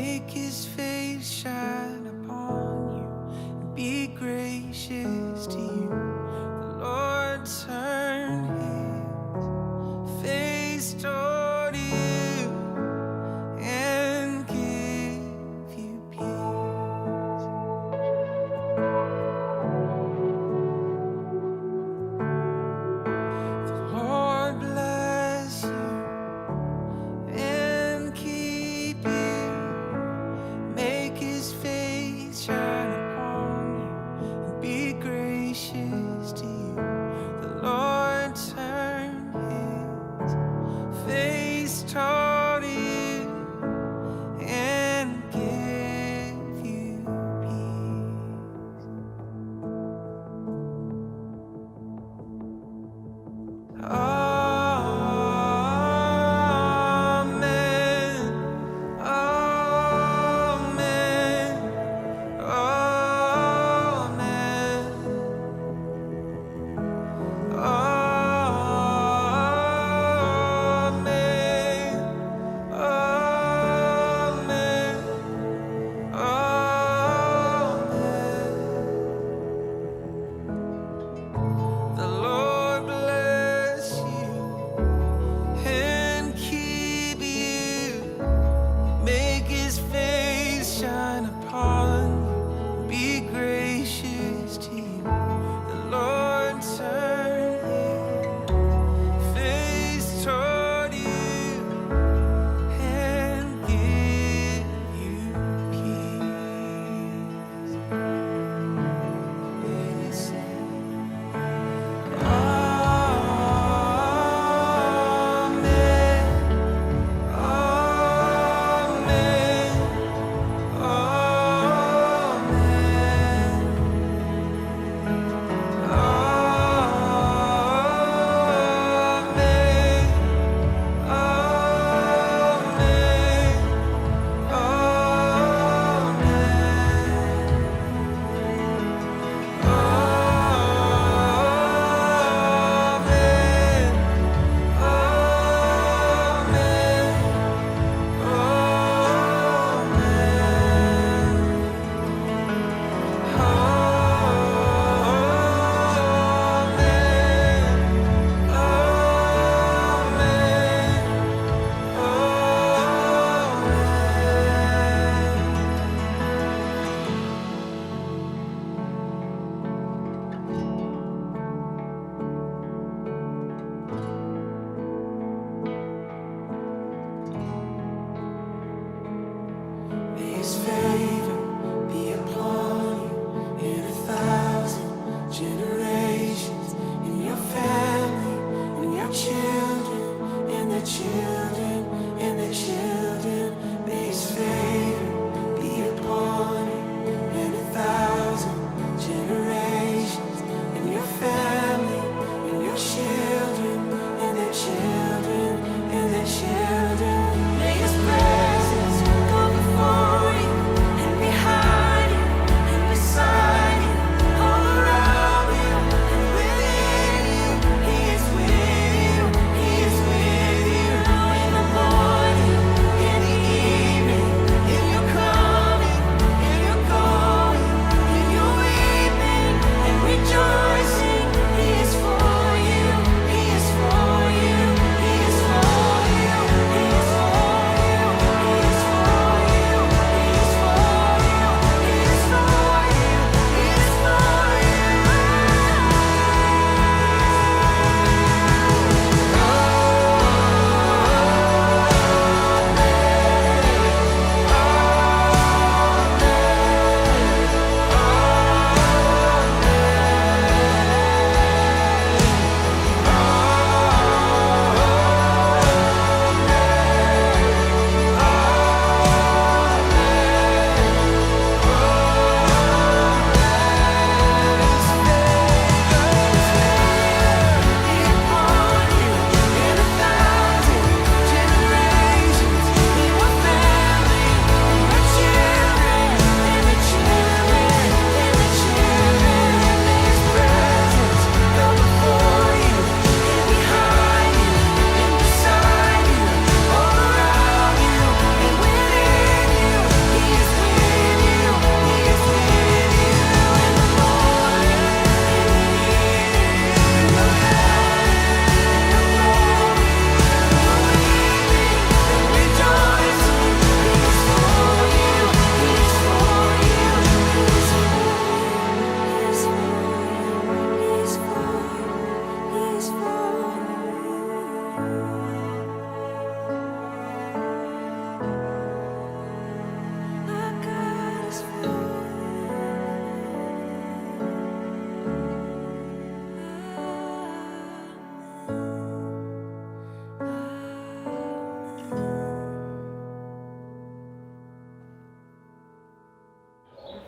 make his face shine upon you and be gracious to you. The Lord turn his face toward you and give you peace. The Lord bless you and keep you, make his face shine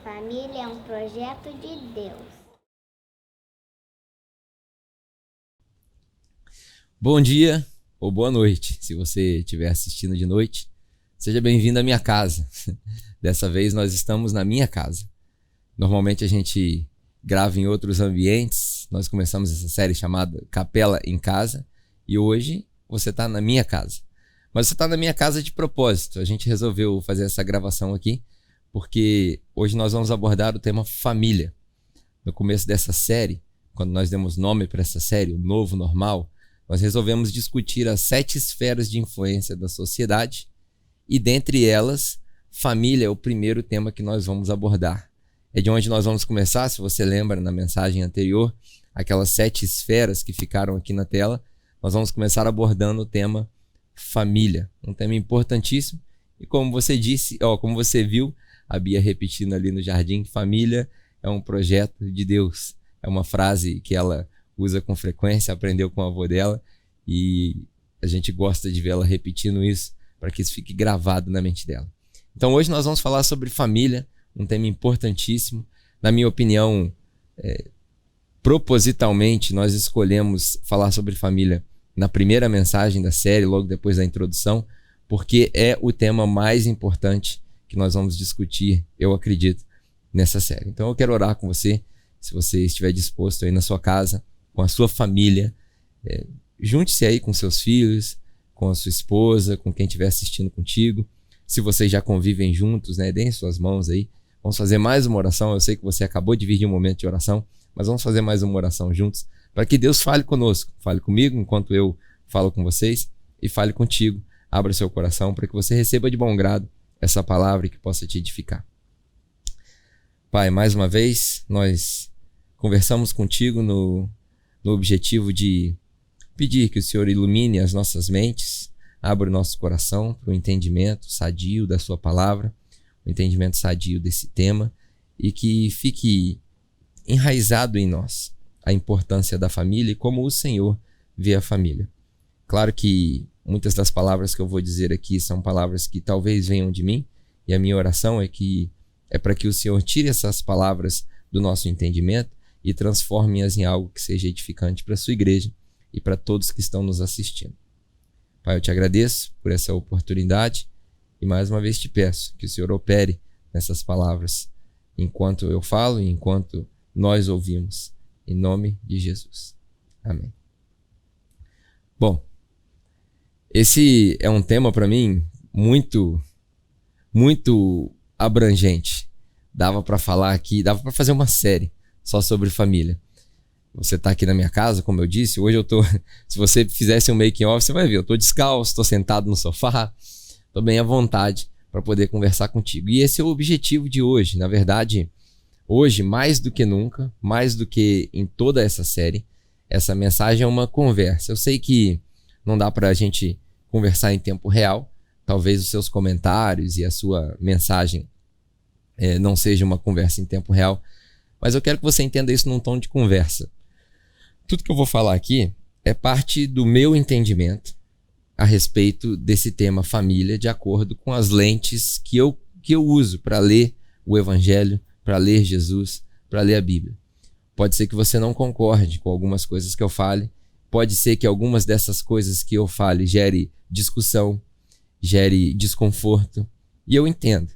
família é um projeto de Deus. Bom dia ou boa noite, se você estiver assistindo de noite. Seja bem-vindo à minha casa. Dessa vez nós estamos na minha casa. Normalmente a gente grava em outros ambientes. Nós começamos essa série chamada Capela em Casa e hoje você está na minha casa. Mas você está na minha casa de propósito. A gente resolveu fazer essa gravação aqui porque hoje nós vamos abordar o tema família. No começo dessa série, quando nós demos nome para essa série, o Novo Normal, nós resolvemos discutir as 7 esferas de influência da sociedade e, dentre elas, família é o primeiro tema que nós vamos abordar. É de onde nós vamos começar, se você lembra na mensagem anterior, aquelas 7 esferas que ficaram aqui na tela, nós vamos começar abordando o tema família, um tema importantíssimo. E como você disse, como você viu, a Bia repetindo ali no jardim, família é um projeto de Deus. É uma frase que ela usa com frequência, aprendeu com a avó dela e a gente gosta de vê-la repetindo isso para que isso fique gravado na mente dela. Então hoje nós vamos falar sobre família, um tema importantíssimo. Na minha opinião, propositalmente nós escolhemos falar sobre família na primeira mensagem da série, logo depois da introdução, porque é o tema mais importante que nós vamos discutir, eu acredito, nessa série. Então eu quero orar com você, se você estiver disposto aí na sua casa, com a sua família, junte-se aí com seus filhos, com a sua esposa, com quem estiver assistindo contigo. Se vocês já convivem juntos, deem suas mãos aí. Vamos fazer mais uma oração. Eu sei que você acabou de vir de um momento de oração, mas vamos fazer mais uma oração juntos, para que Deus fale conosco, fale comigo enquanto eu falo com vocês e fale contigo. Abra seu coração para que você receba de bom grado essa palavra e que possa te edificar. Pai, mais uma vez, nós conversamos contigo no objetivo de pedir que o Senhor ilumine as nossas mentes, abra o nosso coração para o entendimento sadio da sua palavra, o entendimento sadio desse tema e que fique enraizado em nós a importância da família e como o Senhor vê a família. Claro que muitas das palavras que eu vou dizer aqui são palavras que talvez venham de mim e a minha oração é para que o Senhor tire essas palavras do nosso entendimento e transforme-as em algo que seja edificante para a sua igreja e para todos que estão nos assistindo. Pai, eu te agradeço por essa oportunidade e mais uma vez te peço que o Senhor opere nessas palavras enquanto eu falo e enquanto nós ouvimos. Em nome de Jesus. Amém. Bom, esse é um tema para mim muito abrangente. Dava para falar aqui, dava para fazer uma série só sobre família. Você está aqui na minha casa, como eu disse, hoje eu tô, se você fizesse um making off, você vai ver, eu tô descalço, tô sentado no sofá, tô bem à vontade para poder conversar contigo. E esse é o objetivo de hoje. Na verdade, hoje, mais do que nunca, mais do que em toda essa série, essa mensagem é uma conversa. Eu sei que não dá para a gente conversar em tempo real, talvez os seus comentários e a sua mensagem não seja uma conversa em tempo real, mas eu quero que você entenda isso num tom de conversa. Tudo que eu vou falar aqui é parte do meu entendimento a respeito desse tema família, de acordo com as lentes que eu uso para ler o Evangelho, para ler Jesus, para ler a Bíblia. Pode ser que você não concorde com algumas coisas que eu fale, pode ser que algumas dessas coisas que eu fale gere discussão, gere desconforto, e eu entendo.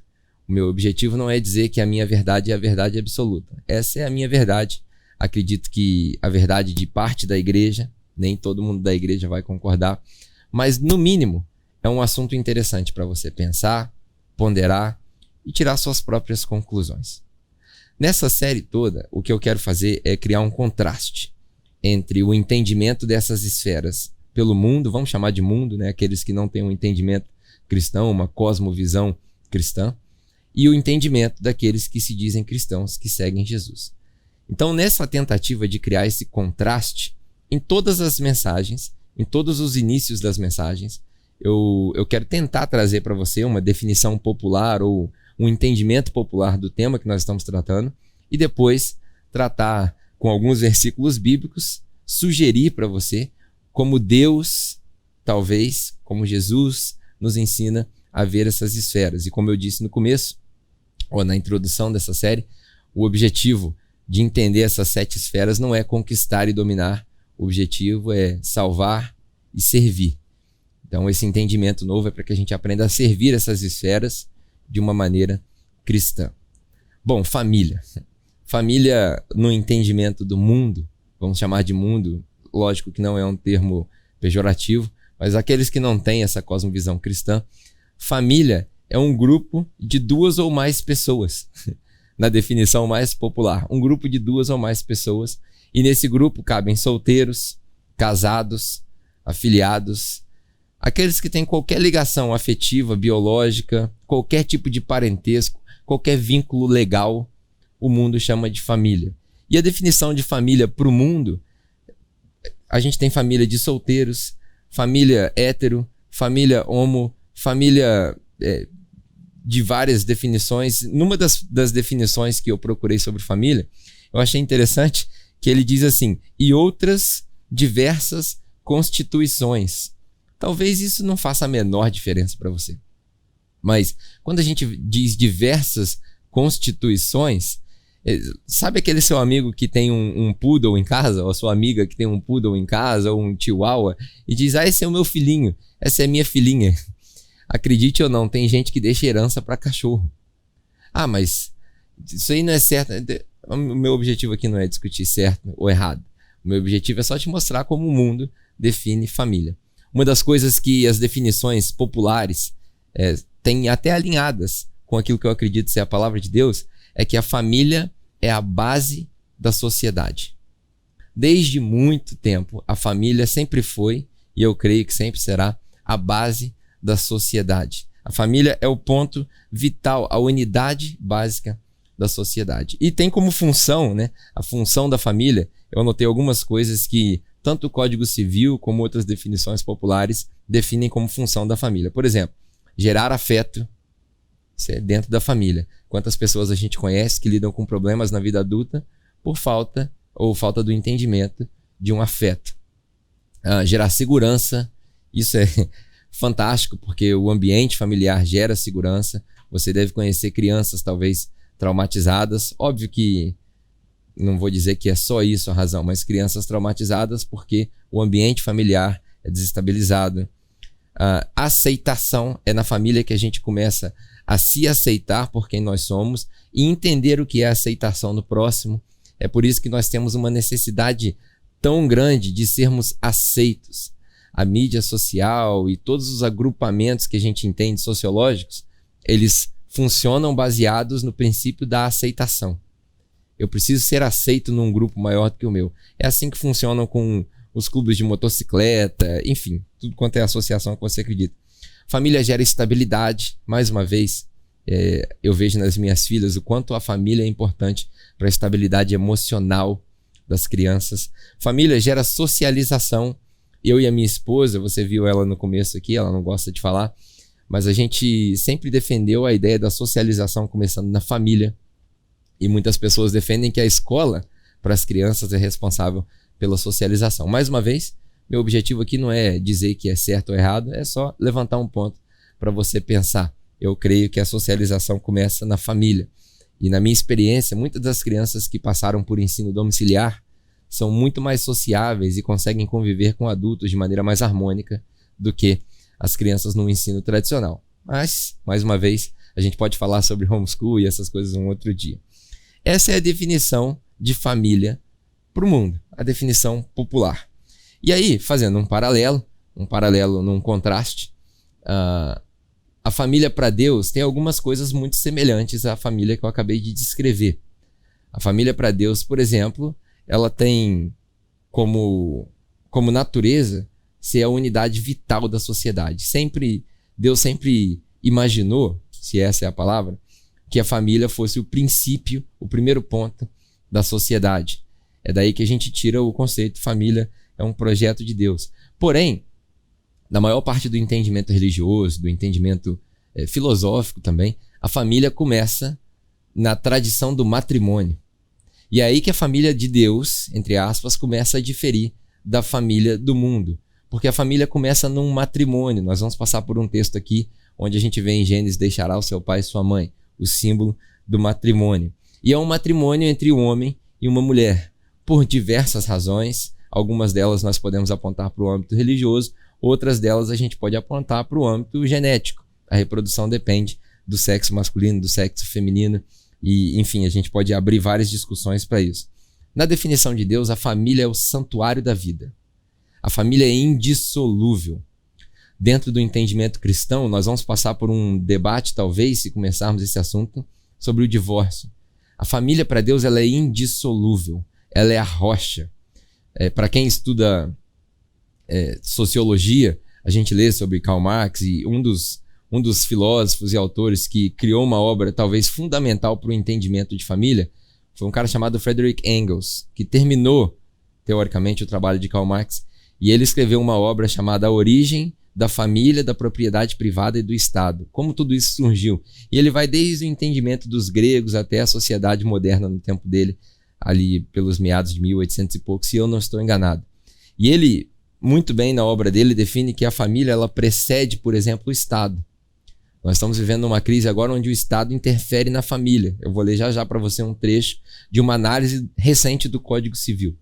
O meu objetivo não é dizer que a minha verdade é a verdade absoluta. Essa é a minha verdade. Acredito que a verdade de parte da igreja, nem todo mundo da igreja vai concordar, mas no mínimo é um assunto interessante para você pensar, ponderar e tirar suas próprias conclusões. Nessa série toda, o que eu quero fazer é criar um contraste entre o entendimento dessas esferas pelo mundo, vamos chamar de mundo, aqueles que não têm um entendimento cristão, uma cosmovisão cristã, e o entendimento daqueles que se dizem cristãos, que seguem Jesus. Então, nessa tentativa de criar esse contraste, em todas as mensagens, em todos os inícios das mensagens, eu quero tentar trazer para você uma definição popular ou um entendimento popular do tema que nós estamos tratando e depois tratar com alguns versículos bíblicos, sugerir para você como Deus, talvez, como Jesus nos ensina a ver essas esferas. E como eu disse no começo, ou na introdução dessa série, o objetivo de entender essas 7 esferas não é conquistar e dominar. O objetivo é salvar e servir. Então esse entendimento novo é para que a gente aprenda a servir essas esferas de uma maneira cristã. Bom, família. Família no entendimento do mundo, vamos chamar de mundo, lógico que não é um termo pejorativo, mas aqueles que não têm essa cosmovisão cristã, família é um grupo de 2 ou mais pessoas, na definição mais popular, um grupo de 2 ou mais pessoas, e nesse grupo cabem solteiros, casados, afiliados, aqueles que têm qualquer ligação afetiva, biológica, qualquer tipo de parentesco, qualquer vínculo legal, o mundo chama de família. E a definição de família para o mundo, a gente tem família de solteiros, família hétero, família homo, família de várias definições. Numa das definições que eu procurei sobre família, eu achei interessante que ele diz assim, e outras diversas constituições. Talvez isso não faça a menor diferença para você. Mas quando a gente diz diversas constituições, sabe aquele seu amigo que tem um poodle em casa, ou a sua amiga que tem um poodle em casa, ou um chihuahua, e diz, esse é o meu filhinho, essa é a minha filhinha. Acredite ou não, tem gente que deixa herança para cachorro. Mas isso aí não é certo. O meu objetivo aqui não é discutir certo ou errado. O meu objetivo é só te mostrar como o mundo define família. Uma das coisas que as definições populares têm até alinhadas com aquilo que eu acredito ser a palavra de Deus, é que a família é a base da sociedade. Desde muito tempo, a família sempre foi, e eu creio que sempre será, a base da sociedade. A família é o ponto vital, a unidade básica da sociedade. E tem como função, a função da família, eu anotei algumas coisas que tanto o Código Civil como outras definições populares definem como função da família. Por exemplo, gerar afeto, isso é dentro da família. Quantas pessoas a gente conhece que lidam com problemas na vida adulta por falta do entendimento de um afeto. Gerar segurança, isso é fantástico, porque o ambiente familiar gera segurança. Você deve conhecer crianças talvez traumatizadas. Óbvio que não vou dizer que é só isso a razão, mas crianças traumatizadas porque o ambiente familiar é desestabilizado. A aceitação, é na família que a gente começa a se aceitar por quem nós somos e entender o que é a aceitação do próximo. É por isso que nós temos uma necessidade tão grande de sermos aceitos. A mídia social e todos os agrupamentos que a gente entende sociológicos, eles funcionam baseados no princípio da aceitação. Eu preciso ser aceito num grupo maior do que o meu. É assim que funcionam com os clubes de motocicleta, enfim, tudo quanto é associação que você acredita. Família gera estabilidade. Mais uma vez, eu vejo nas minhas filhas o quanto a família é importante para a estabilidade emocional das crianças. Família gera socialização. Eu e a minha esposa, você viu ela no começo aqui, ela não gosta de falar, mas a gente sempre defendeu a ideia da socialização começando na família. E muitas pessoas defendem que a escola para as crianças é responsável pela socialização. Mais uma vez, meu objetivo aqui não é dizer que é certo ou errado, é só levantar um ponto para você pensar. Eu creio que a socialização começa na família. E na minha experiência, muitas das crianças que passaram por ensino domiciliar são muito mais sociáveis e conseguem conviver com adultos de maneira mais harmônica do que as crianças no ensino tradicional. Mas, mais uma vez, a gente pode falar sobre homeschool e essas coisas um outro dia. Essa é a definição de família para o mundo, a definição popular. E aí, fazendo um paralelo num contraste, a família para Deus tem algumas coisas muito semelhantes à família que eu acabei de descrever. A família para Deus, por exemplo, ela tem como natureza ser a unidade vital da sociedade. Deus sempre imaginou, se essa é a palavra, que a família fosse o princípio, o primeiro ponto da sociedade. É daí que a gente tira o conceito família é um projeto de Deus. Porém, na maior parte do entendimento religioso, do entendimento filosófico também, a família começa na tradição do matrimônio. E é aí que a família de Deus, entre aspas, começa a diferir da família do mundo. Porque a família começa num matrimônio. Nós vamos passar por um texto aqui, onde a gente vê em Gênesis, deixará o seu pai e sua mãe, o símbolo do matrimônio. E é um matrimônio entre um homem e uma mulher, por diversas razões. Algumas delas nós podemos apontar para o âmbito religioso, outras delas a gente pode apontar para o âmbito genético. A reprodução depende do sexo masculino, do sexo feminino, e enfim, a gente pode abrir várias discussões para isso. Na definição de Deus, a família é o santuário da vida. A família é indissolúvel. Dentro do entendimento cristão, nós vamos passar por um debate, talvez, se começarmos esse assunto, sobre o divórcio. A família, para Deus, ela é indissolúvel. Ela é a rocha. Para quem estuda sociologia, a gente lê sobre Karl Marx, e um dos filósofos e autores que criou uma obra talvez fundamental para o entendimento de família foi um cara chamado Friedrich Engels, que terminou, teoricamente, o trabalho de Karl Marx, e ele escreveu uma obra chamada A Origem da Família, da Propriedade Privada e do Estado. Como tudo isso surgiu. E ele vai desde o entendimento dos gregos até a sociedade moderna no tempo dele, ali pelos meados de 1800 e pouco, se eu não estou enganado. E ele, muito bem na obra dele, define que a família ela precede, por exemplo, o Estado. Nós estamos vivendo uma crise agora onde o Estado interfere na família. Eu vou ler já para você um trecho de uma análise recente do Código Civil.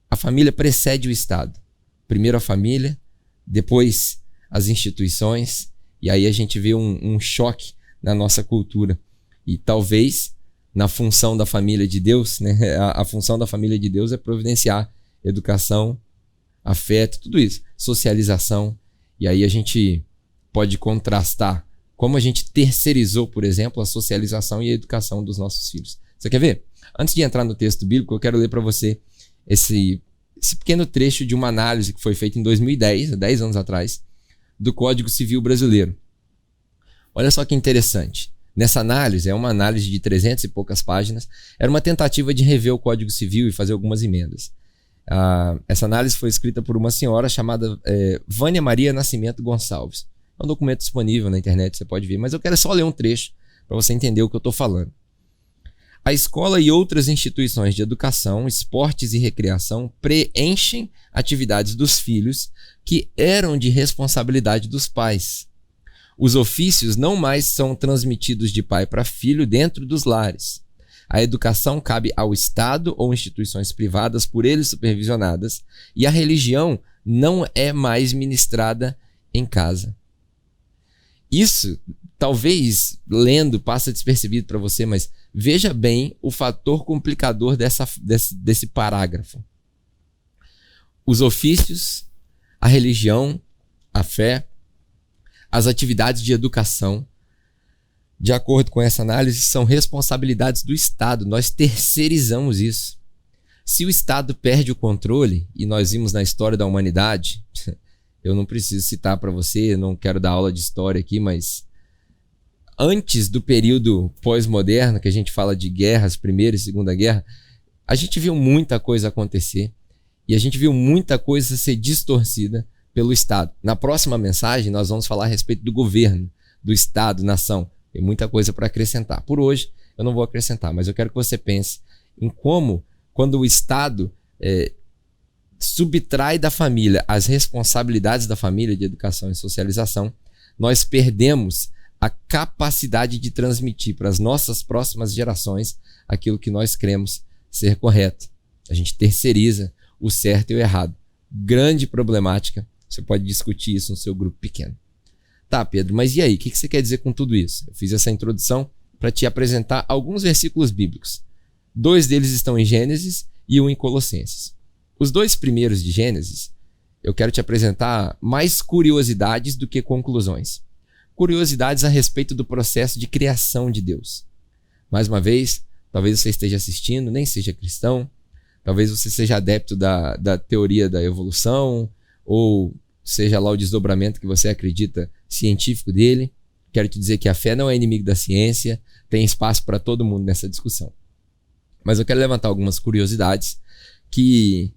A família precede o Estado. Primeiro a família, depois as instituições, e aí a gente vê um choque na nossa cultura. E talvez, na função da família de Deus, né, a função da família de Deus é providenciar educação, afeto, tudo isso, socialização, e aí a gente pode contrastar como a gente terceirizou, por exemplo, a socialização e a educação dos nossos filhos. Você quer ver? Antes de entrar no texto bíblico, eu quero ler para você esse pequeno trecho de uma análise que foi feita em 2010, há 10 anos atrás, do Código Civil brasileiro. Olha só que interessante. Nessa análise, é uma análise de 300 e poucas páginas, era uma tentativa de rever o Código Civil e fazer algumas emendas. Essa análise foi escrita por uma senhora chamada Vânia Maria Nascimento Gonçalves. É um documento disponível na internet, você pode ver, mas eu quero só ler um trecho para você entender o que eu estou falando. A escola e outras instituições de educação, esportes e recreação preenchem atividades dos filhos que eram de responsabilidade dos pais. Os ofícios não mais são transmitidos de pai para filho dentro dos lares. A educação cabe ao Estado ou instituições privadas por eles supervisionadas, e a religião não é mais ministrada em casa. Isso, talvez, lendo, passa despercebido para você, mas veja bem o fator complicador desse parágrafo. Os ofícios, a religião, a fé, as atividades de educação, de acordo com essa análise, são responsabilidades do Estado. Nós terceirizamos isso. Se o Estado perde o controle, e nós vimos na história da humanidade, eu não preciso citar para você, não quero dar aula de história aqui, mas antes do período pós-moderno, que a gente fala de guerras, Primeira e Segunda Guerra, a gente viu muita coisa acontecer e a gente viu muita coisa ser distorcida pelo Estado. Na próxima mensagem, nós vamos falar a respeito do governo, do Estado, nação. Tem muita coisa para acrescentar. Por hoje, eu não vou acrescentar, mas eu quero que você pense em como, quando o Estado subtrai da família as responsabilidades da família de educação e socialização, nós perdemos a capacidade de transmitir para as nossas próximas gerações aquilo que nós cremos ser correto. A gente terceiriza o certo e o errado. Grande problemática. Você pode discutir isso no seu grupo pequeno. Tá, Pedro, mas e aí? O que você quer dizer com tudo isso? Eu fiz essa introdução para te apresentar alguns versículos bíblicos. 2 deles estão em Gênesis e 1 em Colossenses. Os 2 primeiros de Gênesis, eu quero te apresentar mais curiosidades do que conclusões. Curiosidades a respeito do processo de criação de Deus. Mais uma vez, talvez você esteja assistindo, nem seja cristão, talvez você seja adepto da teoria da evolução, ou seja lá o desdobramento que você acredita científico dele. Quero te dizer que a fé não é inimigo da ciência, tem espaço para todo mundo nessa discussão. Mas eu quero levantar algumas curiosidades que,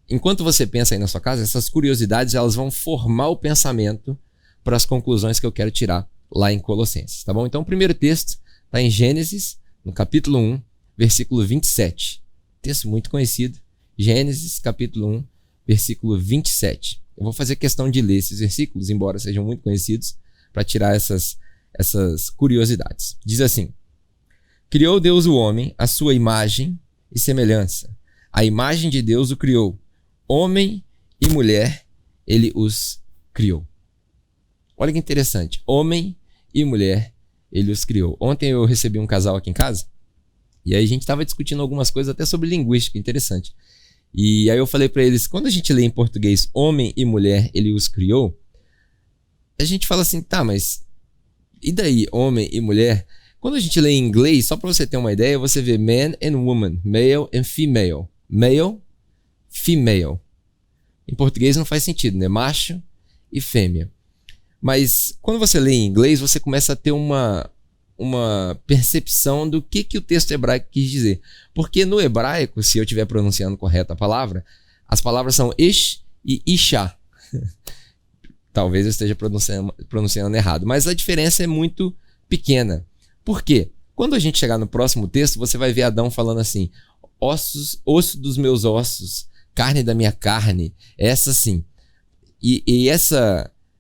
enquanto você pensa aí na sua casa, essas curiosidades elas vão formar o pensamento para as conclusões que eu quero tirar lá em Colossenses, tá bom? Então o primeiro texto está em Gênesis, no capítulo 1, versículo 27. Texto muito conhecido, Gênesis, capítulo 1, versículo 27. Eu vou fazer questão de ler esses versículos, embora sejam muito conhecidos, para tirar essas curiosidades. Diz assim: Criou Deus o homem, a sua imagem e semelhança. A imagem de Deus o criou. Homem e mulher, ele os criou. Olha que interessante. Homem e mulher, ele os criou. Ontem eu recebi um casal aqui em casa, e aí a gente estava discutindo algumas coisas até sobre linguística, interessante. E aí eu falei para eles, quando a gente lê em português homem e mulher, ele os criou, a gente fala assim, tá, mas e daí homem e mulher? Quando a gente lê em inglês, só para você ter uma ideia, você vê man and woman, male and female. Male, female. Em português não faz sentido, né? Macho e fêmea. Mas quando você lê em inglês, você começa a ter uma percepção do que o texto hebraico quis dizer. Porque no hebraico, se eu estiver pronunciando correto a palavra, as palavras são ish e isha. Talvez eu esteja pronunciando errado, mas a diferença é muito pequena. Por quê? Quando a gente chegar no próximo texto, você vai ver Adão falando assim, osso dos meus ossos, carne da minha carne, essa sim. E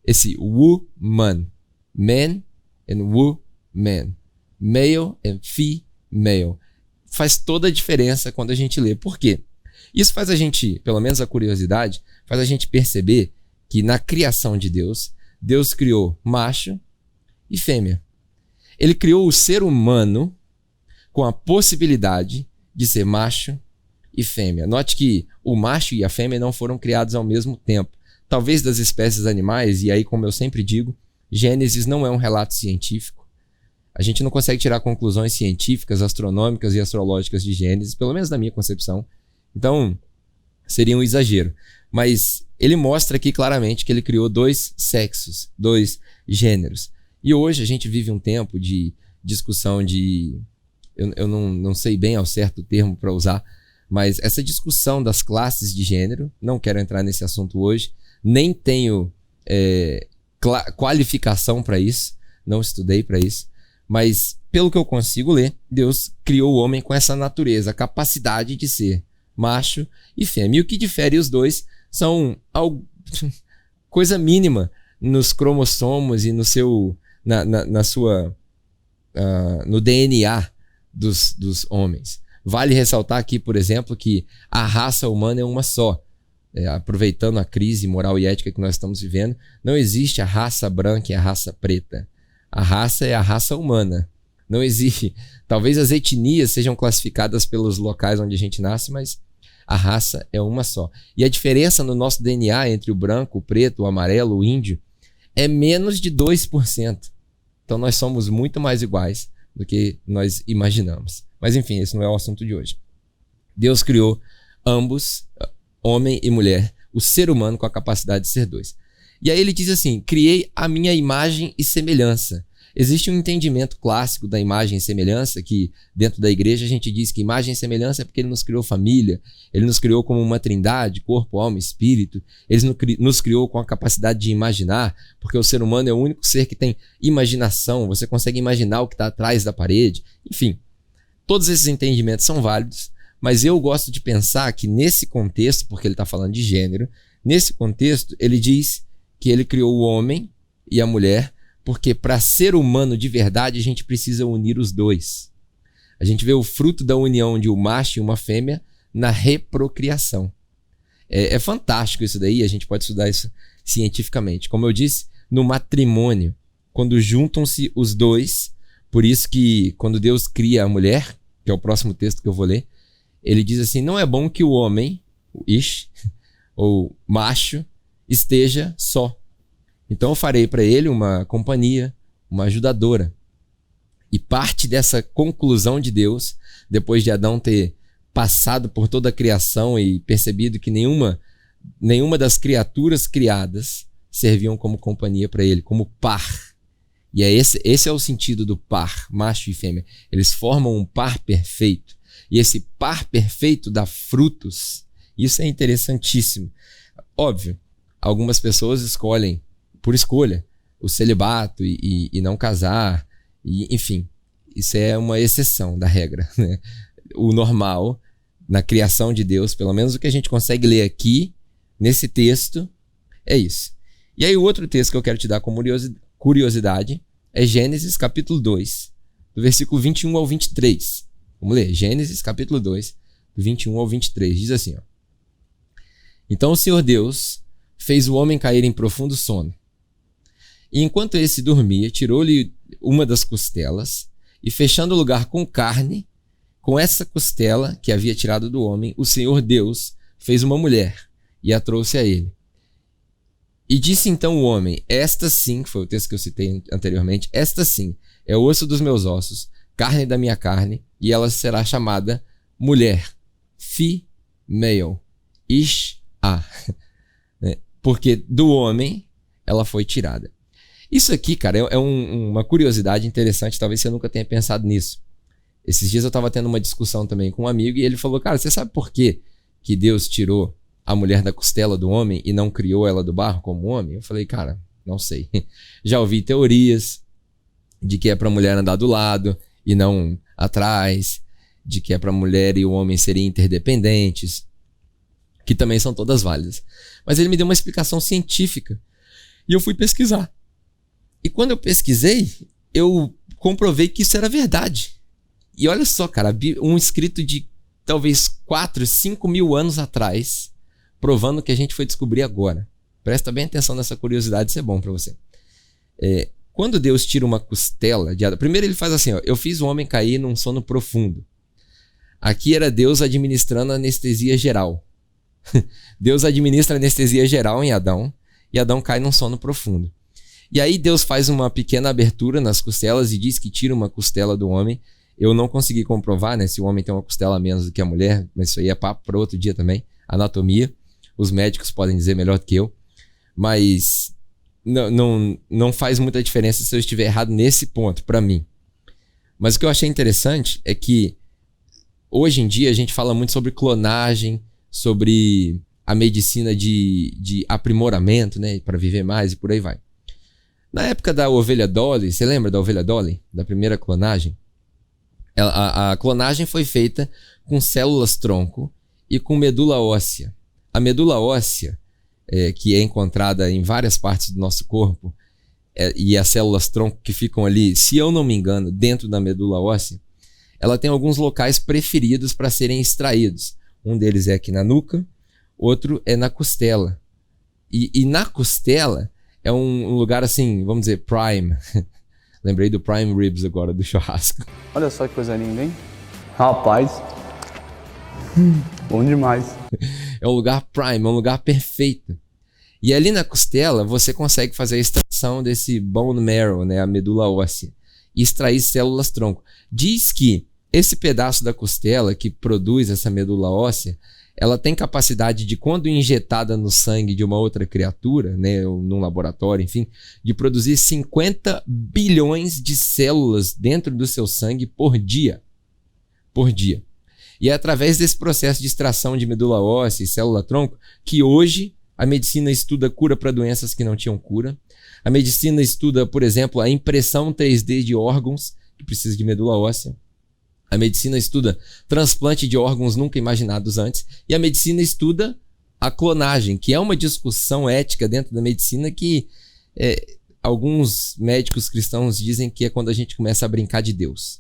esse woman, man and woman, male and female, faz toda a diferença quando a gente lê. Por quê? Isso faz a gente, pelo menos a curiosidade, faz a gente perceber que na criação de Deus, Deus criou macho e fêmea. Ele criou o ser humano com a possibilidade de ser macho e fêmea. Note que o macho e a fêmea não foram criados ao mesmo tempo. Talvez das espécies animais, e aí, como eu sempre digo, Gênesis não é um relato científico. A gente não consegue tirar conclusões científicas, astronômicas e astrológicas de Gênesis, pelo menos na minha concepção. Então, seria um exagero. Mas ele mostra aqui claramente que ele criou 2 sexos, 2 gêneros. E hoje a gente vive um tempo de discussão de... Eu não sei bem ao certo o termo para usar, mas essa discussão das classes de gênero, não quero entrar nesse assunto hoje, nem tenho qualificação para isso, não estudei para isso, mas pelo que eu consigo ler, Deus criou o homem com essa natureza, a capacidade de ser macho e fêmea. E o que difere os dois são coisa mínima nos cromossomos e no seu, no DNA dos homens. Vale ressaltar aqui, por exemplo, que a raça humana é uma só. Aproveitando a crise moral e ética que nós estamos vivendo, não existe a raça branca e a raça preta. A raça é a raça humana. Não existe. Talvez as etnias sejam classificadas pelos locais onde a gente nasce, mas a raça é uma só. E a diferença no nosso DNA entre o branco, o preto, o amarelo, o índio, é menos de 2%. Então nós somos muito mais iguais do que nós imaginamos. Mas enfim, esse não é o assunto de hoje. Deus criou ambos, homem e mulher, o ser humano com a capacidade de ser 2. E aí ele diz assim, criei a minha imagem e semelhança. Existe um entendimento clássico da imagem e semelhança, que dentro da igreja a gente diz que imagem e semelhança é porque ele nos criou família, ele nos criou como uma trindade, corpo, alma e espírito, ele nos criou com a capacidade de imaginar, porque o ser humano é o único ser que tem imaginação, você consegue imaginar o que está atrás da parede, enfim. Todos esses entendimentos são válidos, mas eu gosto de pensar que nesse contexto, porque ele está falando de gênero, nesse contexto ele diz que ele criou o homem e a mulher, porque para ser humano de verdade a gente precisa unir os dois. A gente vê o fruto da união de um macho e uma fêmea na reprocriação. É fantástico isso daí, a gente pode estudar isso cientificamente. Como eu disse, no matrimônio, quando juntam-se os dois, por isso que quando Deus cria a mulher, que é o próximo texto que eu vou ler, ele diz assim, não é bom que o homem, o ish, ou macho, esteja só. Então eu farei para ele uma companhia, uma ajudadora. E parte dessa conclusão de Deus, depois de Adão ter passado por toda a criação e percebido que nenhuma das criaturas criadas serviam como companhia para ele, como par. E esse é o sentido do par, macho e fêmea. Eles formam um par perfeito. E esse par perfeito dá frutos. Isso é interessantíssimo. Óbvio, algumas pessoas escolhem, por escolha, o celibato e não casar. E, enfim, isso é uma exceção da regra, né? O normal, na criação de Deus, pelo menos o que a gente consegue ler aqui, nesse texto, é isso. E aí o outro texto que eu quero te dar como curiosidade é Gênesis capítulo 2, do versículo 21 ao 23. Vamos ler, Gênesis capítulo 2, do 21 ao 23. Diz assim, ó. Então o Senhor Deus fez o homem cair em profundo sono. E enquanto esse dormia, tirou-lhe uma das costelas e, fechando o lugar com carne, com essa costela que havia tirado do homem, o Senhor Deus fez uma mulher e a trouxe a ele. E disse então o homem, esta sim, que foi o texto que eu citei anteriormente, esta sim é o osso dos meus ossos, carne da minha carne, e ela será chamada mulher, female, ish-a, porque do homem ela foi tirada. Isso aqui, cara, é uma curiosidade interessante, talvez você nunca tenha pensado nisso. Esses dias eu estava tendo uma discussão também com um amigo e ele falou, cara, você sabe por quê que Deus tirou a mulher da costela do homem e não criou ela do barro como homem? Eu falei, cara, não sei. Já ouvi teorias de que é para a mulher andar do lado e não atrás, de que é para a mulher e o homem serem interdependentes, que também são todas válidas. Mas ele me deu uma explicação científica e eu fui pesquisar. E quando eu pesquisei, eu comprovei que isso era verdade. E olha só, cara, um escrito de talvez 4, 5 mil anos atrás, provando o que a gente foi descobrir agora. Presta bem atenção nessa curiosidade, isso é bom para você. Quando Deus tira uma costela de Adão, primeiro ele faz assim, ó, eu fiz o homem cair num sono profundo. Aqui era Deus administrando anestesia geral. Deus administra anestesia geral em Adão, e Adão cai num sono profundo. E aí Deus faz uma pequena abertura nas costelas e diz que tira uma costela do homem. Eu não consegui comprovar, né, se o homem tem uma costela a menos do que a mulher, mas isso aí é papo para outro dia também. Anatomia, os médicos podem dizer melhor do que eu, mas não faz muita diferença se eu estiver errado nesse ponto, para mim. Mas o que eu achei interessante é que hoje em dia a gente fala muito sobre clonagem, sobre a medicina de aprimoramento, né, para viver mais e por aí vai. Na época da ovelha Dolly, você lembra da ovelha Dolly? Da primeira clonagem? A clonagem foi feita com células-tronco e com medula óssea. A medula óssea, que é encontrada em várias partes do nosso corpo, e as células-tronco que ficam ali, se eu não me engano, dentro da medula óssea, ela tem alguns locais preferidos para serem extraídos. Um deles é aqui na nuca, outro é na costela. E na costela é um lugar assim, vamos dizer, prime. Lembrei do prime ribs agora, do churrasco. Olha só que coisa linda, hein? Rapaz, bom demais. É um lugar prime, é um lugar perfeito. E ali na costela você consegue fazer a extração desse bone marrow, né, a medula óssea, e extrair células-tronco. Diz que esse pedaço da costela que produz essa medula óssea, ela tem capacidade de, quando injetada no sangue de uma outra criatura, né, ou num laboratório, enfim, de produzir 50 bilhões de células dentro do seu sangue por dia. Por dia. E é através desse processo de extração de medula óssea e célula-tronco que hoje a medicina estuda cura para doenças que não tinham cura. A medicina estuda, por exemplo, a impressão 3D de órgãos que precisam de medula óssea. A medicina estuda transplante de órgãos nunca imaginados antes. E a medicina estuda a clonagem, que é uma discussão ética dentro da medicina que alguns médicos cristãos dizem que é quando a gente começa a brincar de Deus.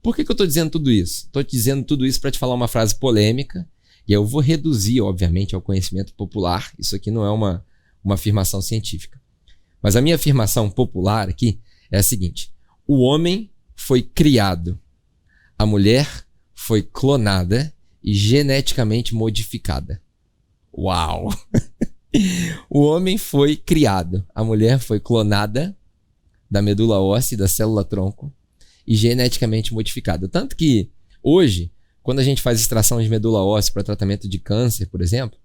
Por que eu estou dizendo tudo isso? Estou dizendo tudo isso para te falar uma frase polêmica, e eu vou reduzir, obviamente, ao conhecimento popular. Isso aqui não é uma afirmação científica. Mas a minha afirmação popular aqui é a seguinte: o homem foi criado, a mulher foi clonada e geneticamente modificada. Uau! O homem foi criado, a mulher foi clonada da medula óssea, da célula-tronco, e geneticamente modificada. Tanto que hoje, quando a gente faz extração de medula óssea para tratamento de câncer, por exemplo,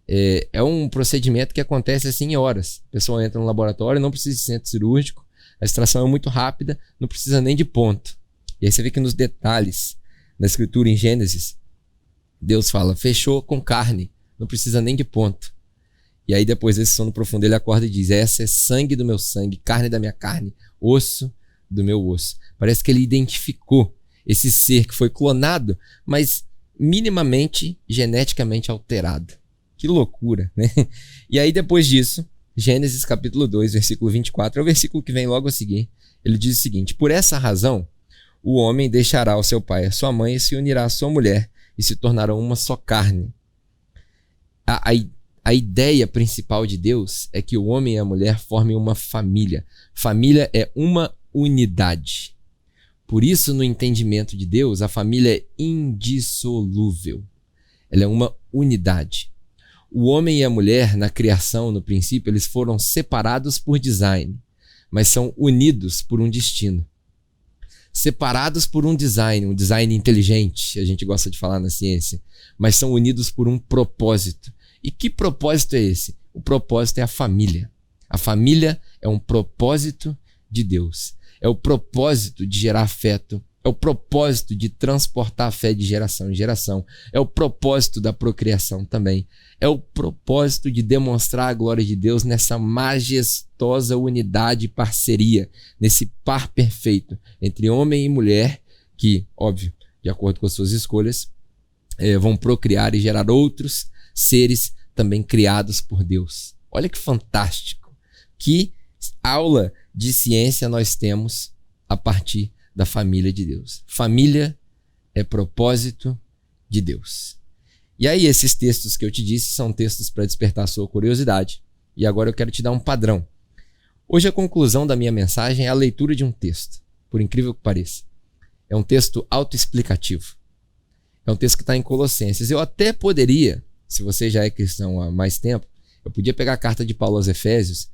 é um procedimento que acontece assim em horas. A pessoa entra no laboratório, não precisa de centro cirúrgico, a extração é muito rápida, não precisa nem de ponto. E aí você vê que nos detalhes da escritura em Gênesis, Deus fala, fechou com carne, não precisa nem de ponto. E aí depois desse sono profundo ele acorda e diz, essa é sangue do meu sangue, carne da minha carne, osso do meu osso. Parece que ele identificou esse ser que foi clonado, mas minimamente geneticamente alterado. Que loucura, né? E aí depois disso, Gênesis capítulo 2, versículo 24, é o versículo que vem logo a seguir. Ele diz o seguinte: por essa razão, o homem deixará o seu pai e a sua mãe e se unirá à sua mulher e se tornarão uma só carne. A ideia principal de Deus é que o homem e a mulher formem uma família. Família é uma unidade. Por isso, no entendimento de Deus, a família é indissolúvel. Ela é uma unidade. O homem e a mulher, na criação, no princípio, eles foram separados por design, mas são unidos por um destino. Separados por um design inteligente, a gente gosta de falar na ciência, mas são unidos por um propósito. E que propósito é esse? O propósito é a família. A família é um propósito de Deus. É o propósito de gerar afeto. É o propósito de transportar a fé de geração em geração. É o propósito da procriação também. É o propósito de demonstrar a glória de Deus nessa majestosa unidade e parceria, nesse par perfeito entre homem e mulher que, óbvio, de acordo com as suas escolhas, vão procriar e gerar outros seres também criados por Deus. Olha que fantástico! Que aula de ciência nós temos a partir da família de Deus. Família é propósito de Deus. E aí esses textos que eu te disse são textos para despertar a sua curiosidade. E agora eu quero te dar um padrão. Hoje a conclusão da minha mensagem é a leitura de um texto, por incrível que pareça. É um texto autoexplicativo. É um texto que está em Colossenses. Eu até poderia, se você já é cristão há mais tempo, eu podia pegar a carta de Paulo aos Efésios,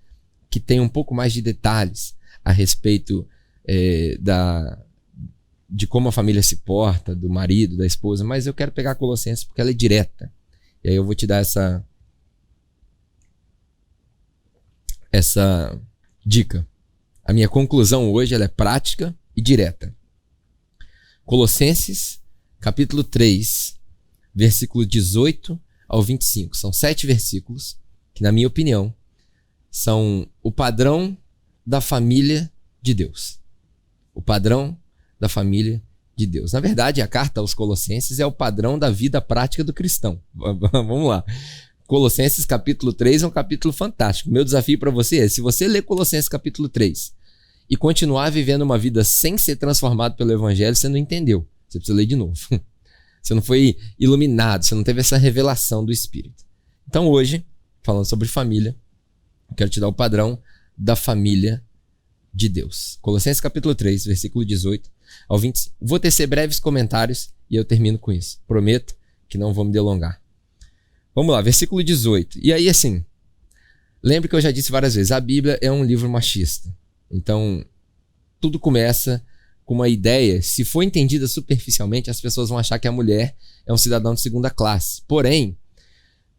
que tem um pouco mais de detalhes a respeito de como a família se porta, do marido, da esposa, mas eu quero pegar Colossenses porque ela é direta. E aí eu vou te dar essa dica. A minha conclusão hoje ela é prática e direta. Colossenses, capítulo 3, versículo 18 ao 25. São 7 versículos que, na minha opinião, são o padrão da família de Deus. O padrão da família de Deus. Na verdade, a carta aos Colossenses é o padrão da vida prática do cristão. Vamos lá. Colossenses capítulo 3 é um capítulo fantástico. Meu desafio para você é, se você ler Colossenses capítulo 3 e continuar vivendo uma vida sem ser transformado pelo Evangelho, você não entendeu. Você precisa ler de novo. Você não foi iluminado, você não teve essa revelação do Espírito. Então hoje, falando sobre família, eu quero te dar o padrão da família de Deus. Colossenses capítulo 3, versículo 18 ao 25. Vou tecer breves comentários e eu termino com isso. Prometo que não vou me delongar. Vamos lá, versículo 18. E aí assim, lembre que eu já disse várias vezes, a Bíblia é um livro machista. Então, tudo começa com uma ideia, se for entendida superficialmente, as pessoas vão achar que a mulher é um cidadão de segunda classe. Porém,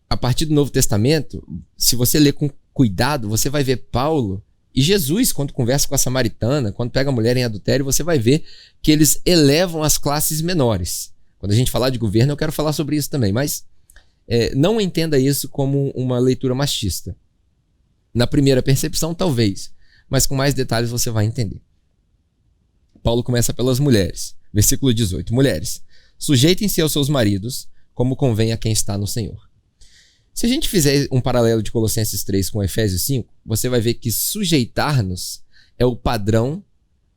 a partir do Novo Testamento, se você ler com cuidado, você vai ver Paulo e Jesus, quando conversa com a samaritana, quando pega a mulher em adultério, você vai ver que eles elevam as classes menores. Quando a gente falar de governo, eu quero falar sobre isso também, mas não entenda isso como uma leitura machista. Na primeira percepção, talvez, mas com mais detalhes você vai entender. Paulo começa pelas mulheres. Versículo 18. Mulheres, sujeitem-se aos seus maridos, como convém a quem está no Senhor. Se a gente fizer um paralelo de Colossenses 3 com Efésios 5, você vai ver que sujeitar-nos é o padrão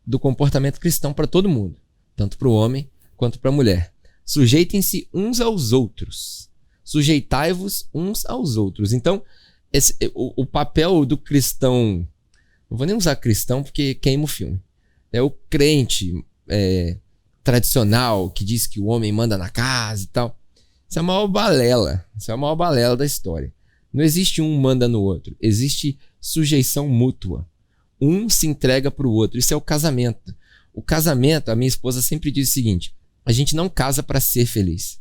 do comportamento cristão para todo mundo, tanto para o homem quanto para a mulher. Sujeitem-se uns aos outros. Sujeitai-vos uns aos outros. Então, o papel do cristão, não vou nem usar cristão porque queima o filme, é o crente tradicional que diz que o homem manda na casa e tal. Isso é a maior balela. Isso é a maior balela da história. Não existe um manda no outro. Existe sujeição mútua. Um se entrega para o outro. Isso é o casamento. O casamento, a minha esposa sempre diz o seguinte, a gente não casa para ser feliz.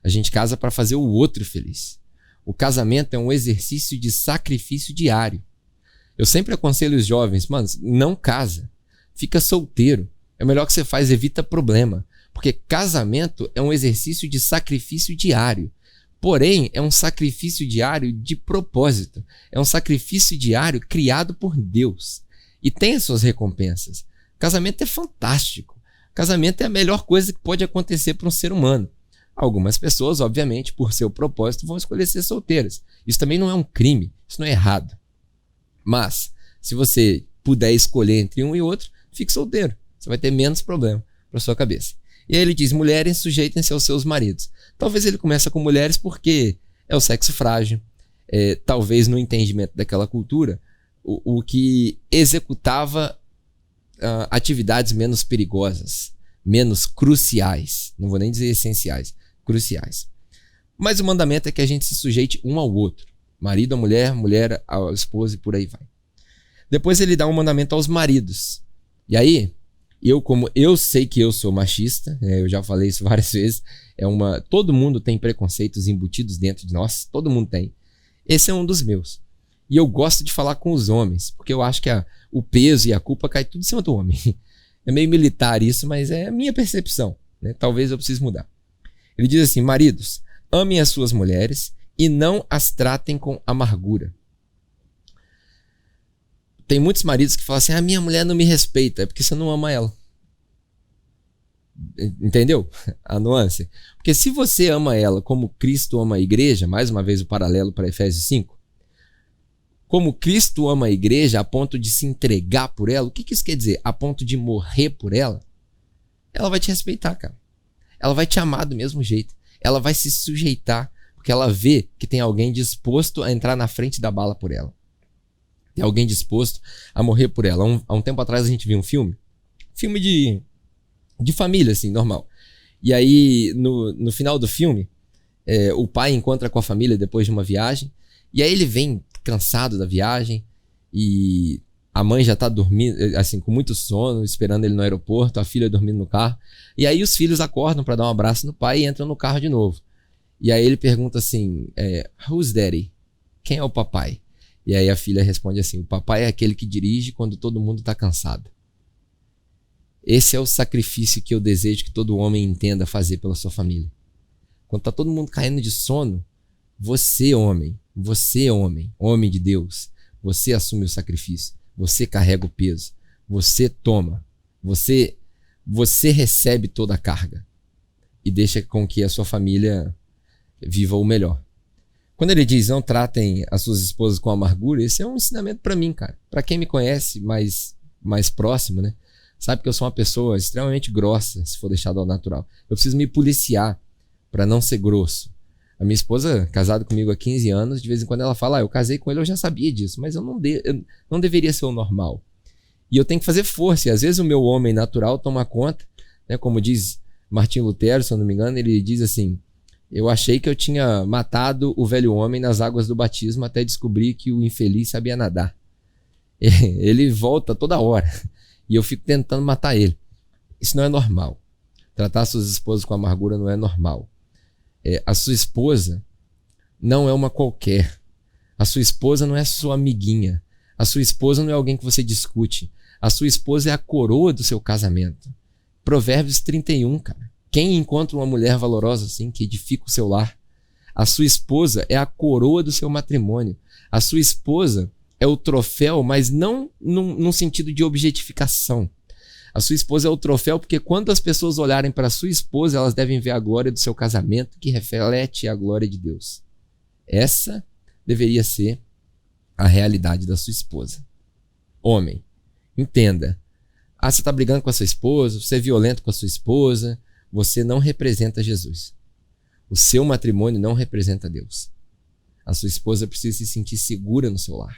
A gente casa para fazer o outro feliz. O casamento é um exercício de sacrifício diário. Eu sempre aconselho os jovens, mano, não casa. Fica solteiro. É o melhor que você faz, evita problema. Porque casamento é um exercício de sacrifício diário. Porém, é um sacrifício diário de propósito. É um sacrifício diário criado por Deus. E tem as suas recompensas. Casamento é fantástico. Casamento é a melhor coisa que pode acontecer para um ser humano. Algumas pessoas, obviamente, por seu propósito, vão escolher ser solteiras. Isso também não é um crime. Isso não é errado. Mas, se você puder escolher entre um e outro, fique solteiro. Você vai ter menos problema para sua cabeça. E aí ele diz, mulheres, sujeitem-se aos seus maridos. Talvez ele comece com mulheres porque é o sexo frágil. Talvez no entendimento daquela cultura, o que executava atividades menos perigosas, menos cruciais. Não vou nem dizer essenciais, cruciais. Mas o mandamento é que a gente se sujeite um ao outro. Marido à mulher, mulher ao esposo e por aí vai. Depois ele dá um mandamento aos maridos. E aí, como eu sei que eu sou machista, eu já falei isso várias vezes, todo mundo tem preconceitos embutidos dentro de nós, todo mundo tem. Esse é um dos meus. E eu gosto de falar com os homens, porque eu acho que o peso e a culpa cai tudo em cima do homem. É meio militar isso, mas é a minha percepção, né? Talvez eu precise mudar. Ele diz assim, maridos, amem as suas mulheres e não as tratem com amargura. Tem muitos maridos que falam assim, a minha mulher não me respeita, é porque você não ama ela. Entendeu a nuance? Porque se você ama ela como Cristo ama a igreja, mais uma vez o paralelo para Efésios 5, como Cristo ama a igreja a ponto de se entregar por ela, o que isso quer dizer? A ponto de morrer por ela, ela vai te respeitar, cara. Ela vai te amar do mesmo jeito. Ela vai se sujeitar, porque ela vê que tem alguém disposto a entrar na frente da bala por ela. Tem alguém disposto a morrer por ela. Há um tempo atrás a gente viu um filme de família, assim, normal. E aí, no final do filme, o pai encontra com a família depois de uma viagem, e aí ele vem cansado da viagem, e a mãe já tá dormindo, assim, com muito sono, esperando ele no aeroporto, a filha dormindo no carro, e aí os filhos acordam para dar um abraço no pai e entram no carro de novo. E aí ele pergunta assim, who's daddy? Quem é o papai? E aí a filha responde assim, o papai é aquele que dirige quando todo mundo tá cansado. Esse é o sacrifício que eu desejo que todo homem entenda fazer pela sua família. Quando tá todo mundo caindo de sono, você homem de Deus, você assume o sacrifício, você carrega o peso, você toma, você recebe toda a carga e deixa com que a sua família viva o melhor. Quando ele diz, não tratem as suas esposas com amargura, esse é um ensinamento para mim, cara. Para quem me conhece mais próximo, né? Sabe que eu sou uma pessoa extremamente grossa, se for deixado ao natural. Eu preciso me policiar para não ser grosso. A minha esposa, casada comigo há 15 anos, de vez em quando ela fala, eu casei com ele, eu já sabia disso, mas eu não deveria ser o normal. E eu tenho que fazer força, e às vezes o meu homem natural toma conta, né? Como diz Martim Lutero, se eu não me engano, ele diz assim, eu achei que eu tinha matado o velho homem nas águas do batismo até descobrir que o infeliz sabia nadar. Ele volta toda hora, e eu fico tentando matar ele. Isso não é normal. Tratar suas esposas com amargura não é normal. A sua esposa não é uma qualquer. A sua esposa não é sua amiguinha. A sua esposa não é alguém que você discute. A sua esposa é a coroa do seu casamento. Provérbios 31, cara. Quem encontra uma mulher valorosa assim, que edifica o seu lar? A sua esposa é a coroa do seu matrimônio. A sua esposa é o troféu, mas não num sentido de objetificação. A sua esposa é o troféu porque quando as pessoas olharem para a sua esposa, elas devem ver a glória do seu casamento que reflete a glória de Deus. Essa deveria ser a realidade da sua esposa. Homem, entenda. Você está brigando com a sua esposa, você é violento com a sua esposa, você não representa Jesus. O seu matrimônio não representa Deus. A sua esposa precisa se sentir segura no seu lar.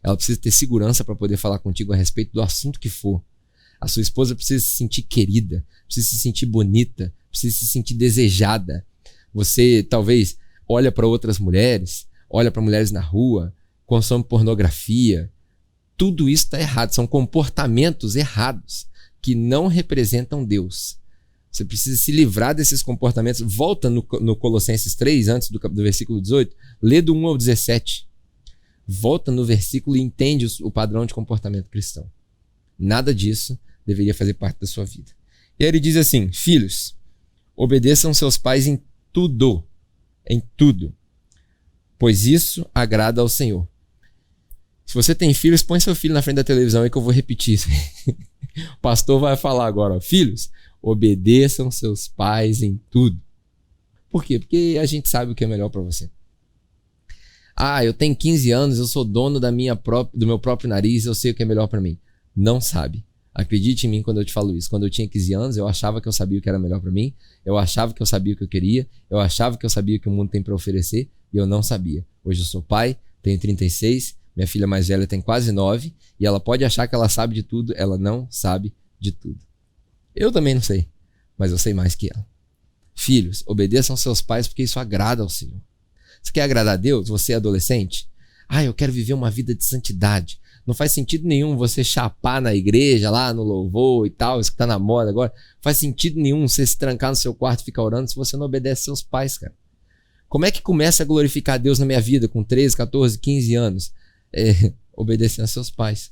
Ela precisa ter segurança para poder falar contigo a respeito do assunto que for. A sua esposa precisa se sentir querida, precisa se sentir bonita, precisa se sentir desejada. Você talvez olha para outras mulheres, olha para mulheres na rua, consome pornografia. Tudo isso está errado, são comportamentos errados que não representam Deus. Você precisa se livrar desses comportamentos. Volta no Colossenses 3, antes do versículo 18, lê do 1 ao 17. Volta no versículo e entende o padrão de comportamento cristão. Nada disso deveria fazer parte da sua vida. E aí ele diz assim, filhos, obedeçam seus pais em tudo, pois isso agrada ao Senhor. Se você tem filhos, põe seu filho na frente da televisão aí que eu vou repetir isso. O pastor vai falar agora, ó, filhos, obedeçam seus pais em tudo. Por quê? Porque a gente sabe o que é melhor para você. Eu tenho 15 anos, eu sou dono do meu próprio nariz, eu sei o que é melhor para mim. Não sabe. Acredite em mim quando eu te falo isso. Quando eu tinha 15 anos, eu achava que eu sabia o que era melhor para mim, eu achava que eu sabia o que eu queria, eu achava que eu sabia o que o mundo tem para oferecer e eu não sabia. Hoje eu sou pai, tenho 36, minha filha mais velha tem quase 9 e ela pode achar que ela sabe de tudo, ela não sabe de tudo. Eu também não sei, mas eu sei mais que ela. Filhos, obedeçam seus pais porque isso agrada ao Senhor. Você quer agradar a Deus? Você é adolescente? Eu quero viver uma vida de santidade. Não faz sentido nenhum você chapar na igreja, lá no louvor e tal, isso que tá na moda agora. Não faz sentido nenhum você se trancar no seu quarto e ficar orando se você não obedece seus pais, cara. Como é que começa a glorificar a Deus na minha vida com 13, 14, 15 anos? Obedecendo a seus pais.